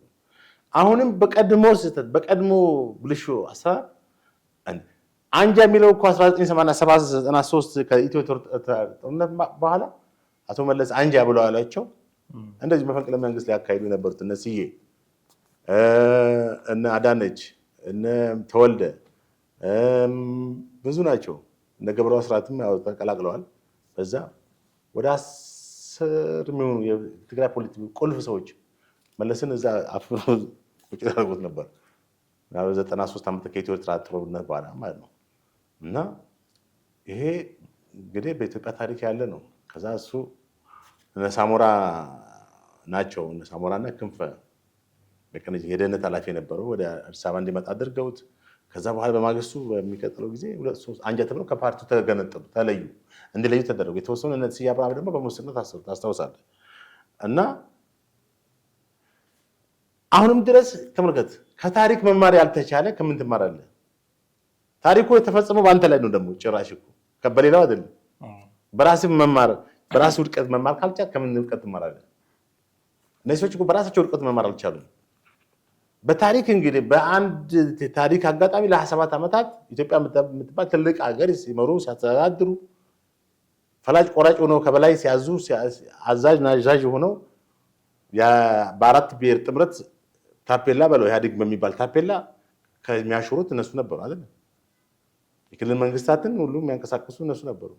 አሁንም በቀድሞ ስህተት በቀድሞ ብልሹ አሰራር አንጃ የሚለው እኮ 1987-93 ከኢትዮ ጦርነት በኋላ አቶ መለስ አንጃ ብለው ያሏቸው እንደዚህ መፈንቅለ መንግስት ሊያካሂዱ የነበሩት እነ ስዬ እነ አዳነች እነ ተወልደ ብዙ ናቸው። እነ ገብረ አስራትም ያው ተቀላቅለዋል። በዛ ወደ 10 የሚሆኑ የትግራይ ፖለቲክ ቁልፍ ሰዎች መለስን እዛ አፍሮ ቁጭ ያደርጉት ነበር። 93 ዓመት ከኢትዮ ኤርትራ ጦርነት በኋላ ማለት ነው። እና ይሄ እንግዲህ በኢትዮጵያ ታሪክ ያለ ነው። ከዛ እሱ እነ ሳሞራ ናቸው። እነ ሳሞራና ክንፈ የደህንነት ኃላፊ የነበረው ወደ አዲስ አበባ እንዲመጣ አድርገውት ከዛ በኋላ በማግስቱ በሚቀጥለው ጊዜ 2-3 አንጃ ተብለው ከፓርቲው ተገነጠሉ፣ ተለዩ፣ እንዲለዩ ተደረጉ። የተወሰኑ እነ ስዬ አብርሃ ደግሞ በሙስና ታሰሩ ታስታውሳለህ። እና አሁንም ድረስ ተመልከት፣ ከታሪክ መማር ያልተቻለ ከምን ትማራለህ? ታሪኩ የተፈጸመው በአንተ ላይ ነው። ደግሞ ጭራሽ እኮ በሌላው አይደለም። በራስህ መማር በራስህ ውድቀት መማር ካልቻልክ ከምን ውድቀት ትማራለህ? እነዚህ ሰዎች እኮ በራሳቸው ውድቀት መማር አልቻሉም። በታሪክ እንግዲህ በአንድ ታሪክ አጋጣሚ ለ27 ዓመታት ኢትዮጵያ የምትባል ትልቅ ሀገር ሲመሩ ሲያስተዳድሩ ፈላጭ ቆራጭ ሆነው ከበላይ ሲያዙ አዛዥ ናዛዥ ሆነው በአራት ብሔር ጥምረት ታፔላ በለው ኢህአዴግ በሚባል ታፔላ ከሚያሾሩት እነሱ ነበሩ አይደል? የክልል መንግስታትን ሁሉ የሚያንቀሳቅሱ እነሱ ነበሩ።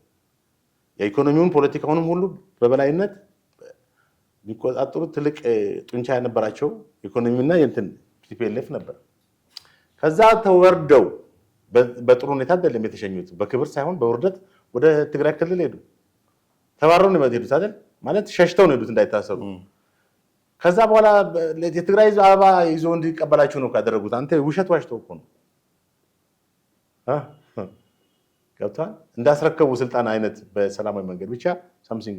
የኢኮኖሚውን ፖለቲካውንም ሁሉ በበላይነት የሚቆጣጠሩት ትልቅ ጡንቻ የነበራቸው ኢኮኖሚና የእንትን ቲፒኤልኤፍ ነበር። ከዛ ተወርደው በጥሩ ሁኔታ አይደለም የተሸኙት፣ በክብር ሳይሆን በውርደት ወደ ትግራይ ክልል ሄዱ። ተባረው ነው የሄዱት አይደል? ማለት ሸሽተው ነው የሄዱት እንዳይታሰሩ። ከዛ በኋላ የትግራይ ህዝብ አበባ ይዞ እንዲቀበላቸው ነው ካደረጉት። አንተ ውሸት ዋሽተው እኮ ነው ገብቷል። እንዳስረከቡ ስልጣን አይነት በሰላማዊ መንገድ ብቻ ሳምሲንግ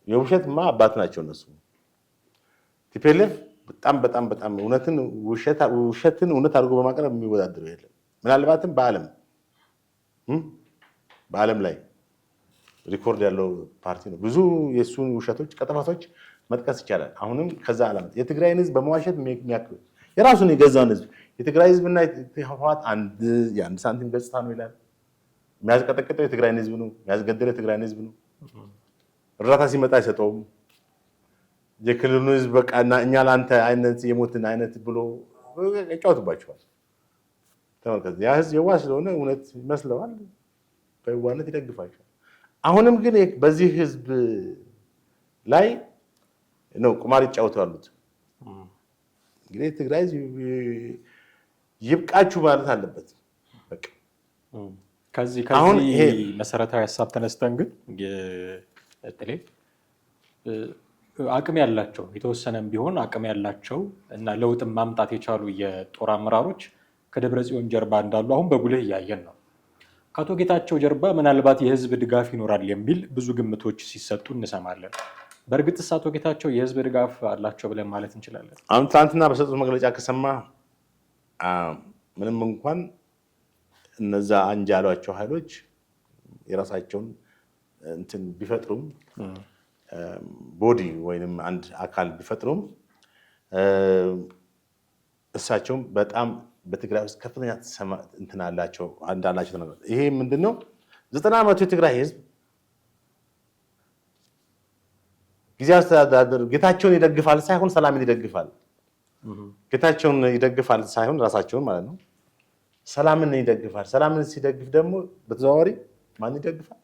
የውሸትማ አባት ናቸው እነሱ። ቲፒኤልኤፍ በጣም እውነትን ውሸትን እውነት አድርጎ በማቅረብ የሚወዳደረው የለም። ምናልባትም በዓለም ላይ ሪኮርድ ያለው ፓርቲ ነው። ብዙ የእሱን ውሸቶች ቀጠፋቶች መጥቀስ ይቻላል። አሁንም ከዛ ዓላማ የትግራይን ህዝብ በመዋሸት የሚያክል የራሱን የገዛውን ህዝብ የትግራይ ህዝብና ህወሓት የአንድ ሳንቲም ገጽታ ነው ይላል። የሚያስቀጠቅጠው የትግራይን ህዝብ ነው፣ የሚያስገድለው የትግራይን ህዝብ ነው። እርዳታ ሲመጣ አይሰጠውም። የክልሉን ህዝብ በቃ እኛ ለአንተ አይነት የሞትን አይነት ብሎ ይጫወትባቸዋል። ተመልከት፣ ያ ህዝብ የዋህ ስለሆነ እውነት ይመስለዋል፣ በየዋህነት ይደግፋቸዋል። አሁንም ግን በዚህ ህዝብ ላይ ነው ቁማር ይጫወቱ ያሉት። እንግዲህ ትግራይ ይብቃችሁ ማለት አለበት። በቃ ከዚህ መሰረታዊ ሀሳብ ተነስተን ግን አቅም ያላቸው የተወሰነም ቢሆን አቅም ያላቸው እና ለውጥም ማምጣት የቻሉ የጦር አመራሮች ከደብረ ጽዮን ጀርባ እንዳሉ አሁን በጉልህ እያየን ነው። ከአቶ ጌታቸው ጀርባ ምናልባት የህዝብ ድጋፍ ይኖራል የሚል ብዙ ግምቶች ሲሰጡ እንሰማለን። በእርግጥስ አቶ ጌታቸው የህዝብ ድጋፍ አላቸው ብለን ማለት እንችላለን? አሁን ትናንትና በሰጡት መግለጫ ከሰማ ምንም እንኳን እነዛ አንጃ ያሏቸው ኃይሎች የራሳቸውን እንትን ቢፈጥሩም ቦዲ ወይንም አንድ አካል ቢፈጥሩም እሳቸውም በጣም በትግራይ ውስጥ ከፍተኛ እንትን አላቸው እንዳላቸው ተናግረዋል። ይሄ ምንድነው 90 ዓመቱ የትግራይ ህዝብ ጊዜያዊ አስተዳደር ጌታቸውን ይደግፋል ሳይሆን ሰላምን ይደግፋል። ጌታቸውን ይደግፋል ሳይሆን ራሳቸውን ማለት ነው። ሰላምን ይደግፋል። ሰላምን ሲደግፍ ደግሞ በተዘዋዋሪ ማን ይደግፋል?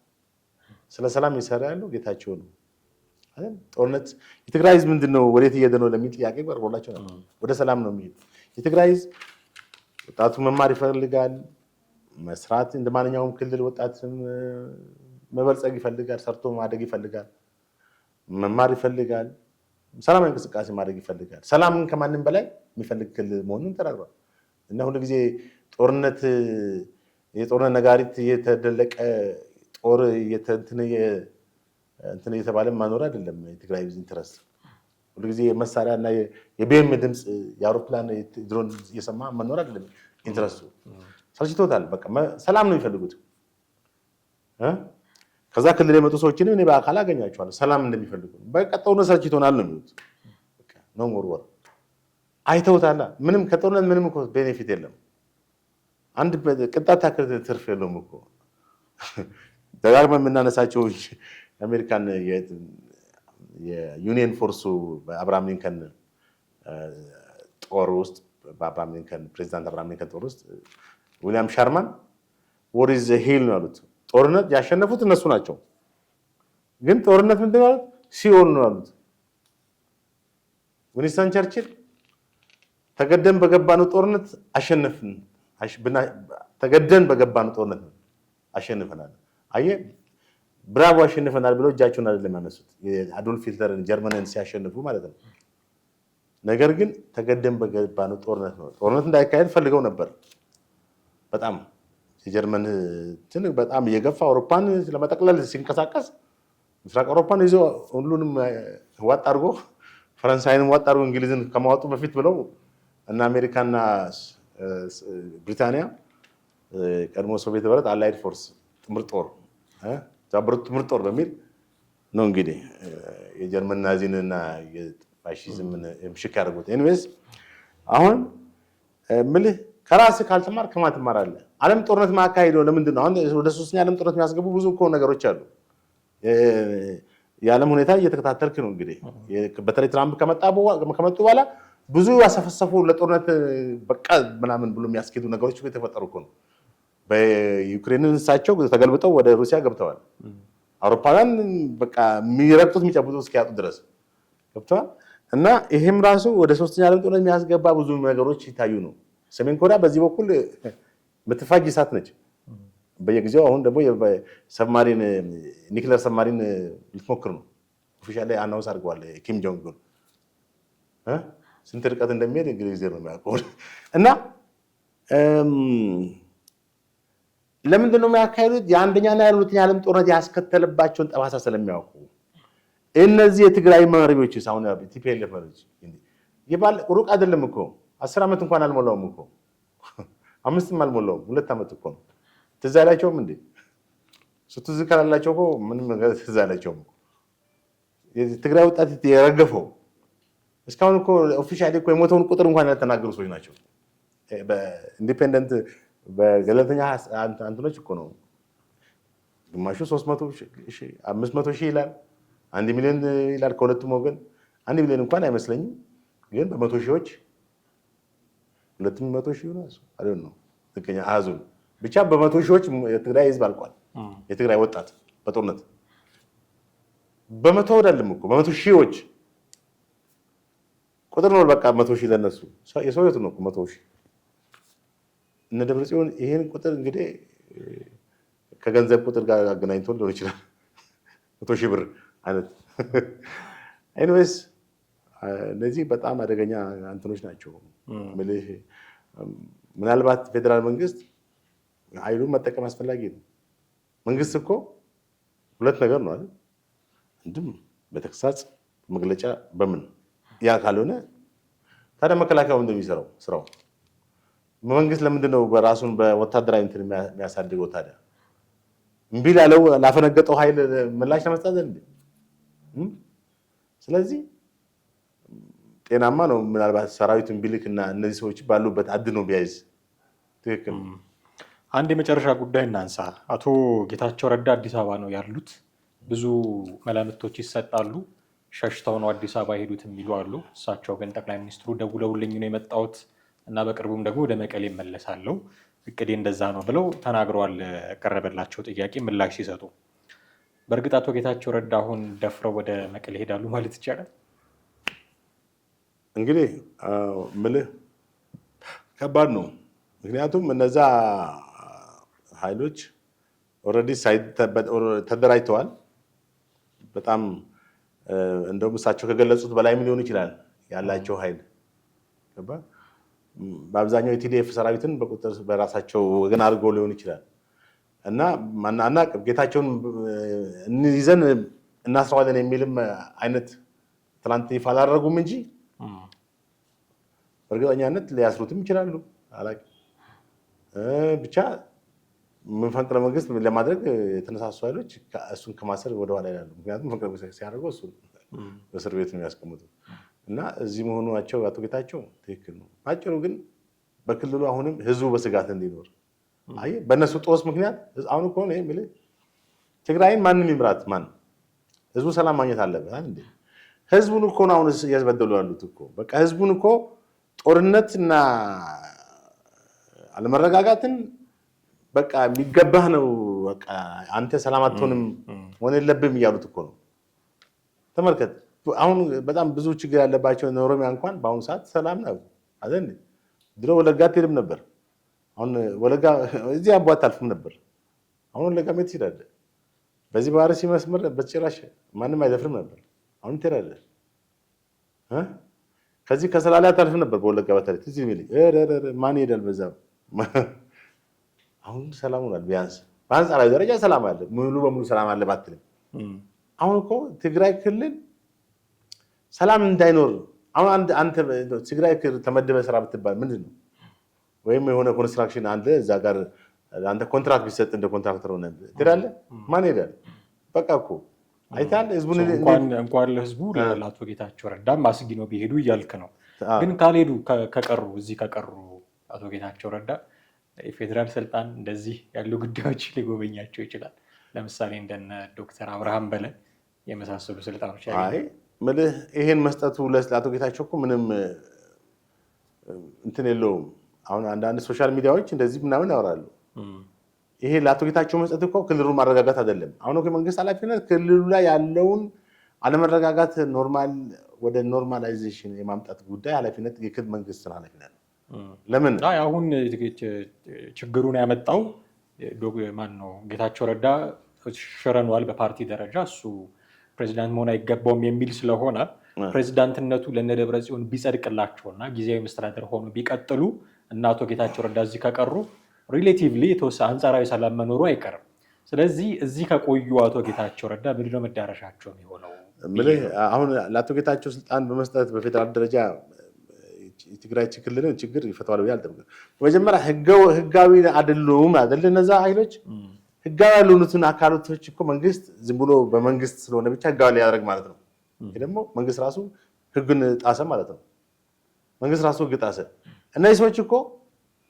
ስለ ሰላም ይሰራ ያለው ጌታቸው ነው አይደል? ጦርነት የትግራይ ህዝብ ምንድነው ወዴት እየሄደ ነው ለሚል ጥያቄ ቀርቦላቸው ነው። ወደ ሰላም ነው የሚሄድ። የትግራይ ህዝብ ወጣቱ መማር ይፈልጋል፣ መስራት እንደማንኛውም ክልል ወጣት መበልጸግ ይፈልጋል፣ ሰርቶ ማደግ ይፈልጋል፣ መማር ይፈልጋል፣ ሰላማዊ እንቅስቃሴ ማድረግ ይፈልጋል። ሰላምን ከማንም በላይ የሚፈልግ ክልል መሆኑን ተናግሯል። እና ሁሉ ጊዜ የጦርነት ነጋሪት እየተደለቀ ጦር እንትን እየተባለ ማኖር አይደለም የትግራይ ኢንተረስት። ሁልጊዜ የመሳሪያ እና የቤም ድምፅ የአውሮፕላን ድሮን እየሰማ መኖር አይደለም ኢንተረስቱ። ሰልችቶታል። በቃ ሰላም ነው የሚፈልጉት። ከዛ ክልል የመጡ ሰዎችን እኔ በአካል አገኛቸዋለሁ ሰላም እንደሚፈልጉ። በቃ ጦርነት ሰልችቶናል ነው የሚሉት። ነው ሞርወር አይተውታላ። ምንም ከጦርነት ምንም እኮ ቤኔፊት የለም። አንድ ቅንጣት ታክል ትርፍ የለውም እኮ። ደጋግመን የምናነሳቸው የአሜሪካን የዩኒየን ፎርሱ በአብርሃም ሊንከን ጦር ውስጥ በአብርሃም ሊንከን ፕሬዚዳንት አብርሃም ሊንከን ጦር ውስጥ ዊሊያም ሻርማን what is the hill ነው ያሉት። ጦርነት ያሸነፉት እነሱ ናቸው፣ ግን ጦርነት ምንድን ነው ያሉት? ሲኦል ነው ያሉት። ዊንስተን ቸርችል ተገደን በገባነው ጦርነት አሸነፍን፣ ተገደን በገባነው ጦርነት አሸንፈናል። አየህ ብራቮ አሸንፈናል ብለው እጃቸውን አይደለም ያነሱት፣ የአዶልፍ ሂትለርን ጀርመንን ሲያሸንፉ ማለት ነው። ነገር ግን ተገደን በገባነው ጦርነት ነው። ጦርነት እንዳይካሄድ ፈልገው ነበር በጣም የጀርመን ትንሽ በጣም እየገፋ አውሮፓን ለመጠቅለል ሲንቀሳቀስ ምስራቅ አውሮፓን ይዞ ሁሉንም ዋጥ አድርጎ ፈረንሳይንም ዋጥ አድርጎ እንግሊዝን ከማወጡ በፊት ብለው እና አሜሪካና ብሪታንያ ቀድሞ ሶቪየት ህብረት አላይድ ፎርስ ጥምር ጦር በሚል ነው እንግዲህ የጀርመን ናዚንና የፋሺዝምን ምሽክ ያደርጉት። ኤኒዌይስ አሁን ምልህ ከራስህ ካልተማር ከማን ትማራለህ? ዓለም ጦርነት ማካሄደው ለምንድን ነው? አሁን ወደ ሶስተኛ ዓለም ጦርነት የሚያስገቡ ብዙ እኮ ነገሮች አሉ። የዓለም ሁኔታ እየተከታተልክ ነው እንግዲህ። በተለይ ትራምፕ ከመጡ በኋላ ብዙ ያሰፈሰፉ ለጦርነት በቃ ምናምን ብሎ የሚያስኬዱ ነገሮች የተፈጠሩ እኮ ነው። በዩክሬን እሳቸው ተገልብጠው ወደ ሩሲያ ገብተዋል። አውሮፓውያን በቃ የሚረግጡት የሚጨብጡት እስኪያጡ ድረስ ገብተዋል። እና ይሄም ራሱ ወደ ሶስተኛ ዓለም ጦርነት የሚያስገባ ብዙ ነገሮች ይታዩ ነው። ሰሜን ኮሪያ በዚህ በኩል የምትፋጅ እሳት ነች በየጊዜው። አሁን ደግሞ ሰብማሪን ኒክለር ሰብማሪን ልትሞክር ነው። ኦፊሻል ላይ አናውንስ አድርገዋል ኪም ጆንግ ኡን። ስንት ርቀት እንደሚሄድ እንግዲህ ጊዜ ነው የሚያውቀው። እና ለምንድን ነው የሚያካሂዱት? የአንደኛና የሁለተኛ ዓለም ጦርነት ያስከተለባቸውን ጠባሳ ስለሚያውቁ እነዚህ የትግራይ መሪዎች አሁን ቲፒኤልኤፍ መሪዎች ሩቅ አይደለም እኮ 10 ዓመት እንኳን አልሞላውም እኮ 5ም አልሞላውም 2 ዓመት እኮ ነው። ትዝ አይላቸውም እንዴ? ትዝ ካላላቸው እኮ ምንም ነገር ትዝ አይላቸውም እኮ። የትግራይ ወጣት የረገፈው እስካሁን እኮ ኦፊሻሊ እኮ የሞተውን ቁጥር እንኳን ያልተናገሩ ሰዎች ናቸው። በኢንዲፔንደንት በገለልተኛ አንትኖች እኮ ነው። ግማሹ 500 ሺህ ይላል፣ 1 ሚሊዮን ይላል ከሁለቱም ወገን። 1 ሚሊዮን እንኳን አይመስለኝም፣ ግን በመቶ ሺዎች 200 ሺህ ነው አይደል? ትክክለኛ አሃዙን ብቻ በመቶ ሺዎች የትግራይ ህዝብ አልቋል። የትግራይ ወጣት በጦርነት በመቶ አይደለም እኮ በመቶ ሺዎች ቁጥር ነው። በቃ 100 ሺህ ለነሱ የሰው ህይወት ነው እኮ 100 ሺህ። እነ ደብረጽዮን ይሄን ቁጥር እንግዲህ ከገንዘብ ቁጥር ጋር አገናኝቶ ሊሆን ይችላል 100 ሺህ ብር አይነት። ኤኒዌይስ እነዚህ በጣም አደገኛ አንተኖች ናቸው። ምናልባት ፌዴራል መንግስት ኃይሉን መጠቀም አስፈላጊ ነው። መንግስት እኮ ሁለት ነገር ነው አይደል? አንድም በተግሳጽ መግለጫ በምን ያ ካልሆነ ታዲያ መከላከያው እንደሚሰራው ስራው መንግስት ለምንድን ነው በራሱን በወታደራዊ እንትን የሚያሳድገው? ታዲያ እምቢ ላለው ላፈነገጠው ኃይል ምላሽ ለመስጠት እንዴ? ስለዚህ ጤናማ ነው ምናልባት ሰራዊቱን ቢልክና እነዚህ ሰዎች ባሉበት አድኖ ቢያይዝ ትክክል። አንድ የመጨረሻ ጉዳይ እናንሳ። አቶ ጌታቸው ረዳ አዲስ አበባ ነው ያሉት። ብዙ መላምቶች ይሰጣሉ። ሸሽተው ነው አዲስ አበባ ሄዱት የሚሉ አሉ። እሳቸው ግን ጠቅላይ ሚኒስትሩ ደውለውልኝ ነው የመጣሁት እና በቅርቡም ደግሞ ወደ መቀሌ እመለሳለሁ፣ እቅዴ እንደዛ ነው ብለው ተናግረዋል። ቀረበላቸው ጥያቄ ምላሽ ሲሰጡ። በእርግጥ አቶ ጌታቸው ረዳ አሁን ደፍረው ወደ መቀሌ ሄዳሉ ማለት ይቻላል? እንግዲህ ምልህ ከባድ ነው። ምክንያቱም እነዛ ኃይሎች ኦልሬዲ ተደራጅተዋል። በጣም እንደውም እሳቸው ከገለጹት በላይም ሊሆን ይችላል ያላቸው ኃይል። በአብዛኛው የቲዲኤፍ ሰራዊትን በቁጥር በራሳቸው ወገን አድርገው ሊሆን ይችላል እና አናውቅም። ጌታቸውን ይዘን እናስረዋለን የሚልም አይነት ትናንት ይፋ አላደረጉም እንጂ በእርግጠኛነት ሊያስሩትም ይችላሉ። አላውቅም። ብቻ መፈንቅለ መንግስት ለማድረግ የተነሳሱ ኃይሎች እሱን ከማሰር ወደኋላ ይላሉ። ምክንያቱም መፈንቅለ መንግስት ሲያደርገው እሱን በእስር ቤት ነው የሚያስቀምጡት እና እዚህ መሆናቸው አቶ ጌታቸው ትክክል ነው። አጭሩ ግን በክልሉ አሁንም ህዝቡ በስጋት እንዲኖር በእነሱ ጦስ ምክንያት አሁን እኮ ነው የምልህ ትግራይን ማንም ይምራት ማን ህዝቡ ሰላም ማግኘት አለበት እንዴ? ህዝቡን እኮ ነው አሁን እያስበደሉ ያሉት እኮ በቃ ህዝቡን እኮ ጦርነትና አለመረጋጋትን በቃ የሚገባህ ነው። በቃ አንተ ሰላም አትሆንም ሆነ የለብህም እያሉት እኮ ነው። ተመልከት አሁን በጣም ብዙ ችግር ያለባቸው ኦሮሚያ እንኳን በአሁኑ ሰዓት ሰላም ነው አይደል? ድሮ ወለጋ አትሄድም ነበር። አሁን ወለጋ እዚህ አቦ አታልፍም ነበር። አሁን ወለጋ ምን ትሄዳለህ? በዚህ በአርሲ መስመር በጭራሽ ማንም አይደፍርም ነበር። አሁን ትሄዳለህ። ከዚህ ከሰላሌ አታልፍም ነበር በወለጋ በተለይ እዚህ ሚል ማን ይሄዳል በዛ። አሁን ሰላም ሆኗል። ቢያንስ በአንጻራዊ ደረጃ ሰላም አለ። ሙሉ በሙሉ ሰላም አለ ባትልም አሁን እኮ ትግራይ ክልል ሰላም እንዳይኖር አሁን አንተ ትግራይ ተመደበ ስራ ብትባል ምንድን ነው? ወይም የሆነ ኮንስትራክሽን አለ እዛ ጋር አንተ ኮንትራክት ቢሰጥ እንደ ኮንትራክተር ሆነ ትሄዳለህ። ማን ይሄዳል? በቃ እኮ አይታል ህዝቡን እንኳን ለህዝቡ ለአቶ ጌታቸው ረዳም አስጊ ነው ቢሄዱ እያልክ ነው። ግን ካልሄዱ ከቀሩ እዚህ ከቀሩ አቶ ጌታቸው ረዳ የፌዴራል ስልጣን እንደዚህ ያሉ ጉዳዮች ሊጎበኛቸው ይችላል። ለምሳሌ እንደነ ዶክተር አብርሃም በላይ የመሳሰሉ ስልጣኖች ምልህ ይሄን መስጠቱ ለአቶ ጌታቸው እኮ ምንም እንትን የለውም። አሁን አንዳንድ ሶሻል ሚዲያዎች እንደዚህ ምናምን ያወራሉ። ይሄ ለአቶ ጌታቸው መስጠት እኮ ክልሉን ማረጋጋት አይደለም። አሁን የመንግስት ኃላፊነት ክልሉ ላይ ያለውን አለመረጋጋት ኖርማል ወደ ኖርማላይዜሽን የማምጣት ጉዳይ ኃላፊነት የክልል መንግስትን ኃላፊነት ነው። ለምን አሁን ችግሩን ያመጣው ማን ነው? ጌታቸው ረዳ ሽረኗል በፓርቲ ደረጃ እሱ ፕሬዚዳንት መሆን አይገባውም የሚል ስለሆነ ፕሬዚዳንትነቱ ለነደብረ ጽዮን ቢጸድቅላቸውና ጊዜያዊ መስተዳደር ሆኖ ቢቀጥሉ እና አቶ ጌታቸው ረዳ እዚህ ከቀሩ ሪሌቲቭሊ የተወሰነ አንጻራዊ ሰላም መኖሩ አይቀርም። ስለዚህ እዚህ ከቆዩ አቶ ጌታቸው ረዳ ምንድነው መዳረሻቸው የሚሆነው? አሁን ለአቶ ጌታቸው ስልጣን በመስጠት በፌዴራል ደረጃ የትግራይ ክልልን ችግር ይፈታዋል ብዬ አልጠብቅም። በመጀመሪያ ህጋዊ አይደሉም አይደል? እነዛ ኃይሎች ህጋዊ ያልሆኑትን አካላቶች እኮ መንግስት ዝም ብሎ በመንግስት ስለሆነ ብቻ ህጋዊ ሊያደርግ ማለት ነው። ይሄ ደግሞ መንግስት ራሱ ህግን ጣሰ ማለት ነው። መንግስት ራሱ ህግ ጣሰ። እነዚህ ሰዎች እኮ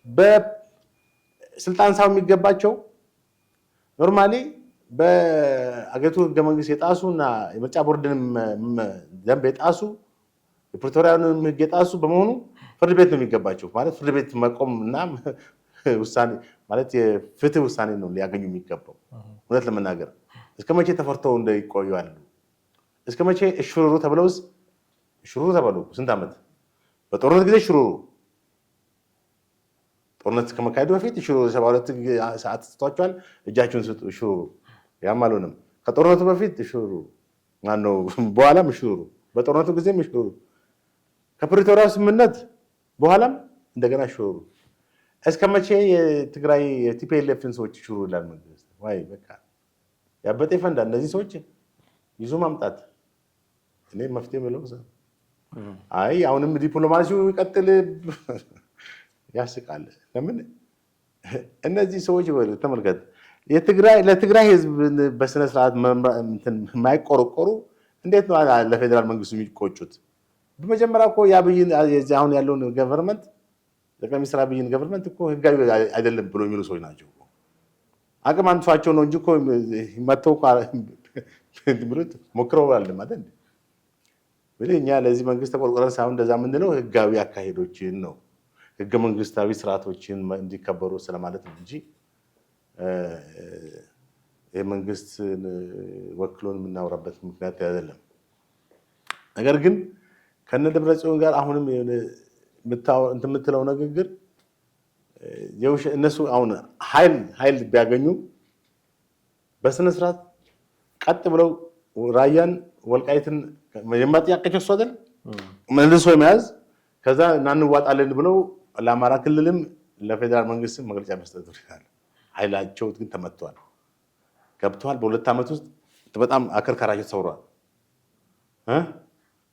በስልጣን ሳይሆን የሚገባቸው ኖርማሊ በአገሪቱ ህገ መንግስት የጣሱና የምርጫ ቦርድንም ደንብ የጣሱ የፕሪቶሪያንም ህግ የጣሱ በመሆኑ ፍርድ ቤት ነው የሚገባቸው። ማለት ፍርድ ቤት መቆም እና ውሳኔ ማለት የፍትህ ውሳኔ ነው ሊያገኙ የሚገባው። እውነት ለመናገር እስከ መቼ ተፈርተው እንደይቆዩ ያሉ? እስከ መቼ እሽሩሩ ተብለውስ እሽሩሩ ተብለው ስንት ዓመት በጦርነት ጊዜ እሽሩሩ ጦርነት ከመካሄዱ በፊት እሽሩሩ 72 ሰዓት ስቷቸዋል። እጃቸውን ስጡ እሽሩሩ። ያም አልሆነም። ከጦርነቱ በፊት እሽሩሩ ማነው? በኋላም እሽሩሩ፣ በጦርነቱ ጊዜም እሽሩሩ፣ ከፕሪቶሪያ ስምምነት በኋላም እንደገና እሽሩሩ። እስከ መቼ የትግራይ የቲፒኤልኤፍን ሰዎች ሽሩ ይላል መንግስት? ዋይ በቃ ያበጠ ይፈንዳ። እነዚህ ሰዎች ይዞ ማምጣት እኔ መፍትሄ ብለው አይ አሁንም ዲፕሎማሲው ይቀጥል ያስቃል። ለምን እነዚህ ሰዎች ተመልከት፣ ለትግራይ ህዝብ በስነ ስርዓት የማይቆረቆሩ እንዴት ነው ለፌዴራል መንግስቱ የሚቆጩት? በመጀመሪያ እኮ የአብይን አሁን ያለውን ገቨርንመንት ጠቅላይ ሚኒስትር አብይን ገቨርንመንት እኮ ህጋዊ አይደለም ብሎ የሚሉ ሰዎች ናቸው። አቅም አንሷቸው ነው እንጂ እኮ መተው ሞክረው አለ ማለት እኛ ለዚህ መንግስት ተቆርቆረን ሳይሆን እንደዛ የምንለው ህጋዊ አካሄዶችን ነው፣ ህገ መንግስታዊ ስርዓቶችን እንዲከበሩ ስለማለት ነው እንጂ ይህ መንግስት ወክሎን የምናወራበት ምክንያት አይደለም። ነገር ግን ከነ ደብረጽዮን ጋር አሁንም የምትለው ንግግር እነሱ አሁን ኃይል ቢያገኙ በስነ ስርዓት ቀጥ ብለው ራያን ወልቃይትን የማጥያቀቸው እሱ አይደል መልሶ የመያዝ ከዛ እናንዋጣለን ብለው ለአማራ ክልልም ለፌዴራል መንግስትም መግለጫ መስጠት ይችላል። ኃይላቸው ግን ተመቷል፣ ገብተዋል። በሁለት ዓመት ውስጥ በጣም አከርካሪያቸው ተሰውሯል።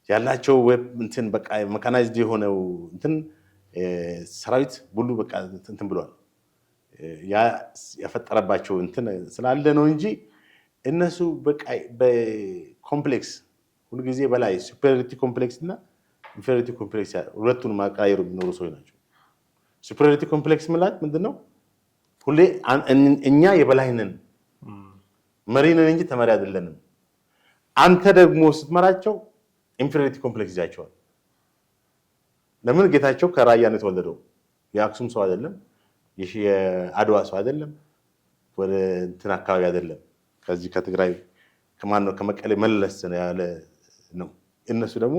ያላቸው እንትን በቃ መካናይዝድ የሆነው እንትን ሰራዊት ሁሉ በቃ እንትን ብሏል። ያ ያፈጠረባቸው እንትን ስላለ ነው እንጂ እነሱ በቃ በኮምፕሌክስ ሁሉ ጊዜ በላይ ሱፐሪዮሪቲ ኮምፕሌክስ እና ኢንፌሪዮሪቲ ኮምፕሌክስ ሁለቱን ማቀያየሩ የሚኖሩ ሰዎች ናቸው። ሱፐሪዮሪቲ ኮምፕሌክስ ምላት ምንድነው? ሁሌ እኛ የበላይ ነን፣ መሪ ነን እንጂ ተመሪ አይደለንም። አንተ ደግሞ ስትመራቸው ኢንፌሪዮሪቲ ኮምፕሌክስ ይዛቸዋል። ለምን? ጌታቸው ከራያ ነው የተወለደው። የአክሱም ሰው አይደለም፣ የአድዋ ሰው አይደለም፣ ወደ እንትን አካባቢ አይደለም። ከዚህ ከትግራይ ከማነው ከመቀሌ መለስ ያለ ነው። እነሱ ደግሞ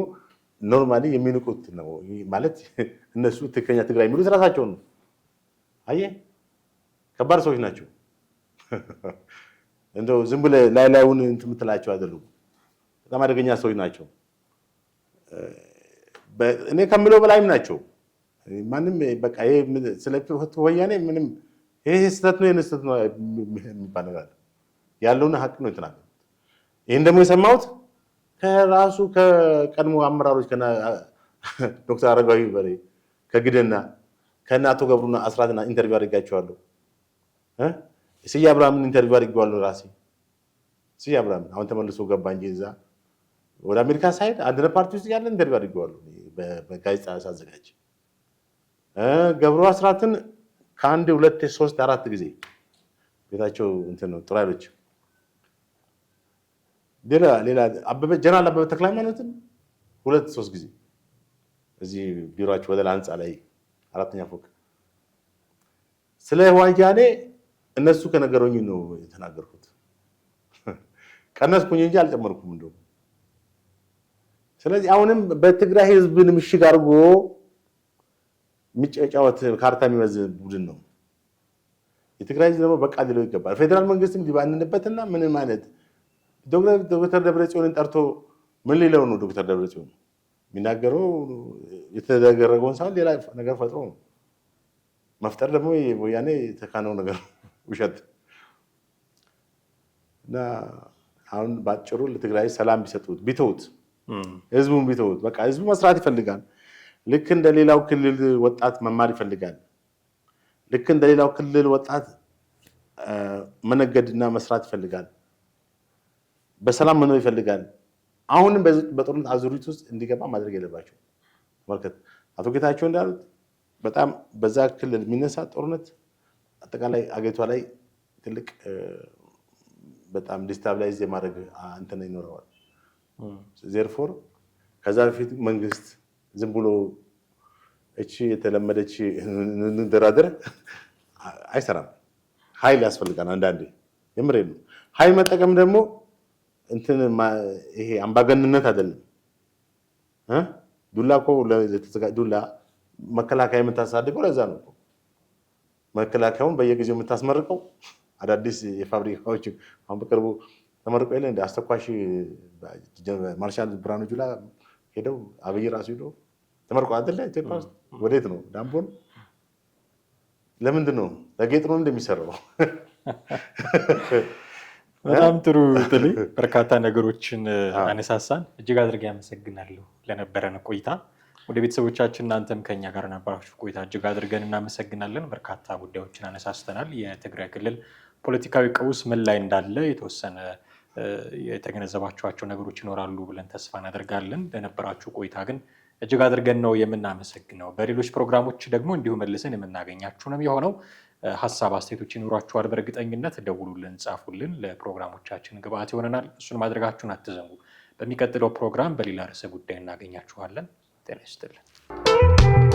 ኖርማሊ የሚንቁት ነው ማለት እነሱ ትክክለኛ ትግራይ የሚሉት ራሳቸውን ነው። አየህ፣ ከባድ ሰዎች ናቸው። እንደው ዝም ብለህ ላዩን እንትን የምትላቸው አይደሉም። በጣም አደገኛ ሰዎች ናቸው። እኔ ከምለው በላይም ናቸው። ማንም በቃ ይሄ ስለ ወያኔ ምንም ይሄ ስህተት ነው ይሄን ስህተት ነው የሚባል ነገር አለ። ያለውን ሀቅ ነው የተናገሩት። ይሄን ደግሞ የሰማሁት ከራሱ ከቀድሞ አመራሮች ዶክተር አረጋዊ በሬ ከግደና ከእነ አቶ ገብሩና አስራትና ኢንተርቪው አድርጋቸዋለሁ። ስዬ አብርሃምን ኢንተርቪው አድርጌዋለሁ ራሴ። ስዬ አብርሃምን አሁን ተመልሶ ገባ እንጂ እዛ ወደ አሜሪካ ሳይድ አንድነት ፓርቲ ውስጥ ያለ ኢንተርቪው አድርጌዋለሁ በጋዜጣ ሳዘጋጅ። ገብሩ አስራትን ከአንድ 2 3 4 ጊዜ ቤታቸው እንትን ነው ጥሩ ኃይሎች ሌላ ጀነራል አበበ ተክለ ሃይማኖትን 2 3 ጊዜ እዚህ ቢሮአቸው ወደ ላንጻ ላይ 4ኛ ፎቅ ስለ ወያኔ እነሱ ከነገሩኝ ነው የተናገርኩት። ቀነስኩኝ እንጂ አልጨመርኩም እንደው። ስለዚህ አሁንም በትግራይ ህዝብን ምሽግ አድርጎ የሚጫወት ካርታ የሚመዝ ቡድን ነው። የትግራይ ህዝብ ደግሞ በቃ ሊለው ይገባል። ፌዴራል መንግስትም ሊባንንበትና ምንም አይነት ዶክተር ደብረጽዮንን ጠርቶ ምን ሊለው ነው? ዶክተር ደብረጽዮን የሚናገረው የተደረገውን ሳይሆን ሌላ ነገር ፈጥሮ ነው። መፍጠር ደግሞ ወያኔ የተካነው ነገር ውሸት እና አሁን ባጭሩ ለትግራይ ሰላም ቢሰጡት ቢተውት ህዝቡን ቢተውት በቃ ህዝቡ መስራት ይፈልጋል። ልክ እንደሌላው ክልል ወጣት መማር ይፈልጋል። ልክ እንደሌላው ክልል ወጣት መነገድና መስራት ይፈልጋል። በሰላም መኖር ይፈልጋል። አሁንም በጦርነት አዙሪት ውስጥ እንዲገባ ማድረግ የለባቸው። ተመልከት፣ አቶ ጌታቸው እንዳሉት በጣም በዛ ክልል የሚነሳ ጦርነት አጠቃላይ አገሪቷ ላይ ትልቅ በጣም ዲስታብላይዝ የማድረግ እንትን ይኖረዋል። ዜርፎር ከዛ በፊት መንግስት ዝም ብሎ እቺ የተለመደች እንደራደር አይሰራም። ኃይል ያስፈልጋል። አንዳንዴ የምሬን ነው። ኃይል መጠቀም ደግሞ እንትን ይሄ አምባገንነት አይደለም። ዱላ እኮ ዱላ መከላከያ የምታሳድገው ለዛ ነው። መከላከያውን በየጊዜው የምታስመርቀው አዳዲስ የፋብሪካዎች አሁን በቅርቡ ተመርቆ የለ እንደ አስተኳሽ ማርሻል ብርሃኑ ጁላ ሄደው አብይ ራሱ ሄዶ ተመርቆ አይደለ? ኢትዮጵያ ውስጥ ወዴት ነው? ዳምቦን ለምንድን ነው? ለጌጥ ነው እንደሚሰራው። በጣም ጥሩ ጥሌ፣ በርካታ ነገሮችን አነሳሳን። እጅግ አድርጌ አመሰግናለሁ ለነበረን ቆይታ። ወደ ቤተሰቦቻችን እናንተም ከኛ ጋር ነበራችሁ ቆይታ እጅግ አድርገን እናመሰግናለን። በርካታ ጉዳዮችን አነሳስተናል። የትግራይ ክልል ፖለቲካዊ ቀውስ ምን ላይ እንዳለ የተወሰነ የተገነዘባችኋቸው ነገሮች ይኖራሉ ብለን ተስፋ እናደርጋለን። ለነበራችሁ ቆይታ ግን እጅግ አድርገን ነው የምናመሰግነው። በሌሎች ፕሮግራሞች ደግሞ እንዲሁ መልሰን የምናገኛችሁ ነው የሆነው። ሀሳብ አስተያየቶች ይኖራችኋል፣ በእርግጠኝነት ደውሉልን፣ ጻፉልን። ለፕሮግራሞቻችን ግብአት ይሆነናል። እሱን ማድረጋችሁን አትዘንጉ። በሚቀጥለው ፕሮግራም በሌላ ርዕሰ ጉዳይ እናገኛችኋለን። ጤና ይስጥልን።